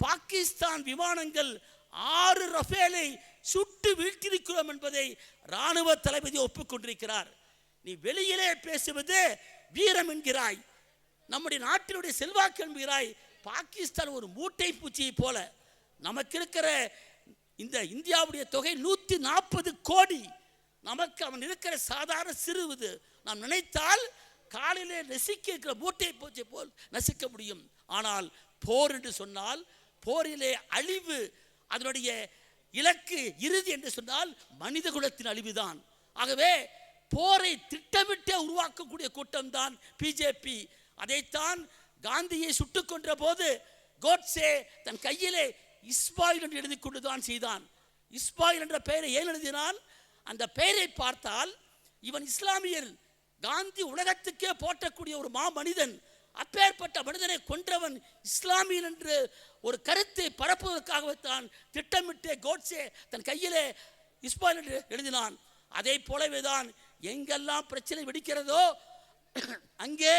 பாகிஸ்தான் விமானங்கள் 6 ரஃபேலை சுட்டு வீழ்த்திருக்கிறோம் என்பதை இராணுவ தளபதி ஒப்புக்கொண்டிருக்கிறார். நீ வெளியிலே பேசுவது வீரம் என்கிறாய், நம்முடைய நாட்டினுடைய செல்வாக்கு என்கிறாய். பாகிஸ்தான் ஒரு மூட்டை பூச்சியை போல. நமக்கு இருக்கிற இந்த இந்தியாவுடைய தொகை 140 கோடி. நமக்கு அவன் இருக்கிற சாதாரண சிறுவது. நாம் நினைத்தால் காலிலே நெசிக்க இருக்கிற மூட்டை பூச்சியை போல் நசிக்க முடியும். ஆனால் போர் என்று சொன்னால் போரிலே அழிவு, அதனுடைய இலக்கு இறுதி என்று சொன்னால் மனித குலத்தின் அழிவுதான். ஆகவே போரை திட்டமிட்டே உருவாக்கக்கூடிய கூட்டம் தான் பிஜேபி. அதைத்தான் காந்தியை சுட்டுக் கொன்ற போது கோட்சே தன் கையிலே இஸ்மாயில் என்று எழுதி கொண்டுதான் செய்தான். இஸ்மாயில் என்ற பெயரை ஏன் எழுதினான்? அந்த பெயரை பார்த்தால் இவன் இஸ்லாமியர், காந்தி உலகத்துக்கே போற்றக்கூடிய ஒரு மாமனிதன், அப்பேற்பட்ட மனிதனை கொன்றவன் இஸ்லாமியன் என்று ஒரு கருத்தை பரப்புவதற்காகத்தான் திட்டமிட்டு கோட்சே தன் கையிலே இஸ்மாயில் என்று எழுதினான். அதை போலவே தான் எங்கெல்லாம் பிரச்சனை வெடிக்கிறதோ அங்கே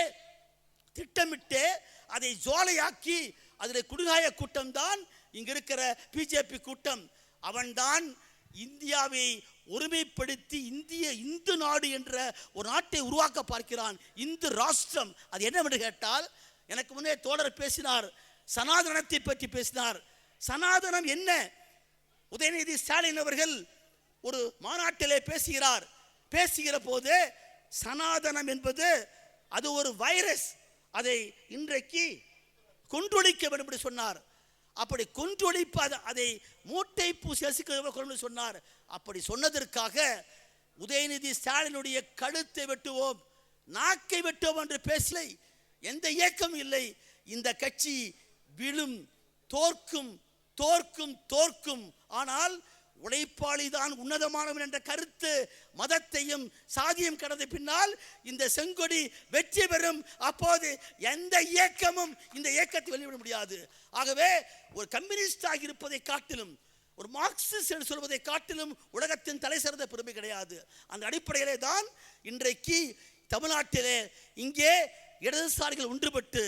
திட்டமிட்டு அதை ஜோலையாக்கி அதில் குடிகாய கூட்டம் தான் இங்க இருக்கிற பிஜேபி கூட்டம். அவன்தான் இந்தியாவை ஒருமைப்படுத்தி இந்து நாடு என்ற ஒரு நாட்டை உருவாக்க பார்க்கிறான். இந்து ராஷ்டிரம் அது என்னவென்று கேட்டால், எனக்கு முன்னே தோழர் பேசினார், சனாதனத்தை பற்றி பேசினார். சனாதனம் என்ன? உதயநிதி ஸ்டாலின் அவர்கள் ஒரு மாநாட்டிலே பேசுகிற போது சனாதனம் என்பது அது ஒரு வைரஸ், அதை இன்றைக்கு கொன்றொழிக்க வேண்டும் என்று சொன்னார். அப்படி கொன்றொழிப்ப அதை மூட்டை பூசி சொன்னார். அப்படி சொன்னதற்காக உதயநிதி ஸ்டாலினுடைய கழுத்தை வெட்டுவோம், நாக்கை வெட்டுவோம் என்று பேசலை. எந்த இயக்கம் இல்லை. இந்த கட்சி விழும், தோற்கும் தோற்கும் தோற்கும். ஆனால் உழைப்பாளி தான் உன்னதமானவன் என்ற கருத்து மதத்தையும் சாதியும் கடந்த பின்னால் இந்த செங்கொடி வெற்றி பெறும். அப்போது எந்த இயக்கமும் இந்த இயக்கத்தை வெளியிட முடியாது. ஆகவே ஒரு கம்யூனிஸ்டாக இருப்பதை காட்டிலும், ஒரு மார்க்சிஸ்ட் என்று சொல்வதை காட்டிலும் உலகத்தின் தலை சிறந்த பெருமை கிடையாது. அந்த அடிப்படையிலே தான் இன்றைக்கு தமிழ்நாட்டிலே இங்கே இடதுசாரிகள் ஒன்றுபட்டு,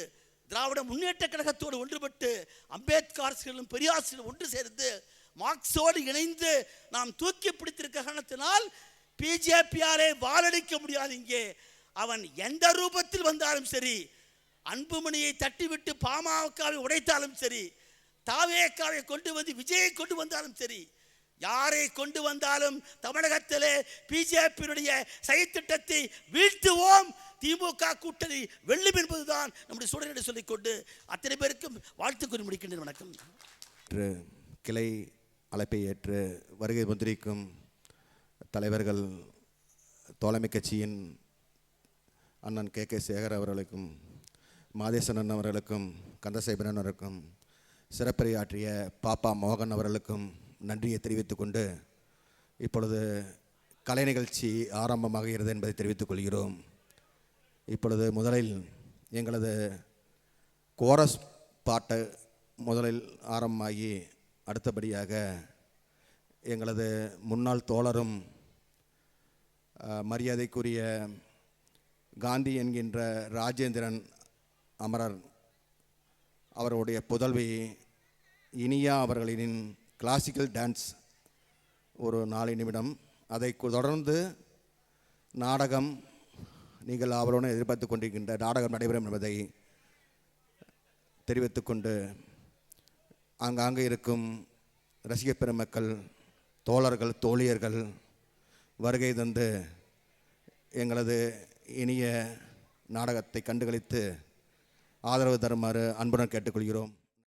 திராவிட முன்னேற்ற கழகத்தோடு ஒன்றுபட்டு, அம்பேத்கர் பெரியார்களும் ஒன்று சேர்ந்து மார்க்ஸோடு இணைந்து நாம் தூக்கி பிடித்திருக்க காரணத்தினால் பிஜேபியாலே வாழடிக்க முடியாது. இங்கே அவன் எந்த ரூபத்தில் வந்தாலும் சரி, அன்புமணியை தட்டிவிட்டு பாமகவை உடைத்தாலும் சரி, தாவேக்காவை கொண்டு வந்து விஜயை கொண்டு வந்தாலும் சரி, யாரை கொண்டு வந்தாலும் தமிழகத்திலே பிஜேபியினுடைய செயற்திட்டத்தை வீழ்த்துவோம். திமுக கூட்டணி வெல்லும் என்பதுதான் நம்முடைய சூழலை சொல்லிக்கொண்டு அத்தனை பேருக்கும் வாழ்த்து கூறி முடிக்கின்றேன். வணக்கம். கிளை அழைப்பை ஏற்று வருகை வந்திருக்கும் தலைவர்கள், தோழமை கட்சியின் அண்ணன் கே சேகர் அவர்களுக்கும், மாதேசன் அவர்களுக்கும், கந்தசேபரன் அவர்களுக்கும், சிறப்புரையாற்றிய பாப்பா மோகன் அவர்களுக்கும் நன்றியை தெரிவித்துக் கொண்டு இப்பொழுது கலை நிகழ்ச்சி ஆரம்பமாகிறது என்பதை தெரிவித்துக் கொள்கிறோம். இப்பொழுது முதலில் எங்களது கோரஸ் பாட்டு முதலில் ஆரம்பமாகி அடுத்தபடியாக எங்களது முன்னாள் தோழரும் மரியாதைக்குரிய காந்தி என்கின்ற ராஜேந்திரன் அமரர் அவருடைய புதல்வி இனியா அவர்களின் கிளாசிக்கல் டான்ஸ் ஒரு 4 நிமிடம், அதை தொடர்ந்து நாடகம், நீங்கள் அவருடன் எதிர்பார்த்து கொண்டிருக்கின்ற நாடகம் நடைபெறும் என்பதை தெரிவித்துக்கொண்டு ஆங்காங்கே இருக்கும் ரசிக பெருமக்கள், தோழர்கள், தோழியர்கள் வருகை தந்து எங்களது இனிய நாடகத்தை கண்டுகளித்து ஆதரவு தருமாறு அன்புடன் கேட்டுக்கொள்கிறோம்.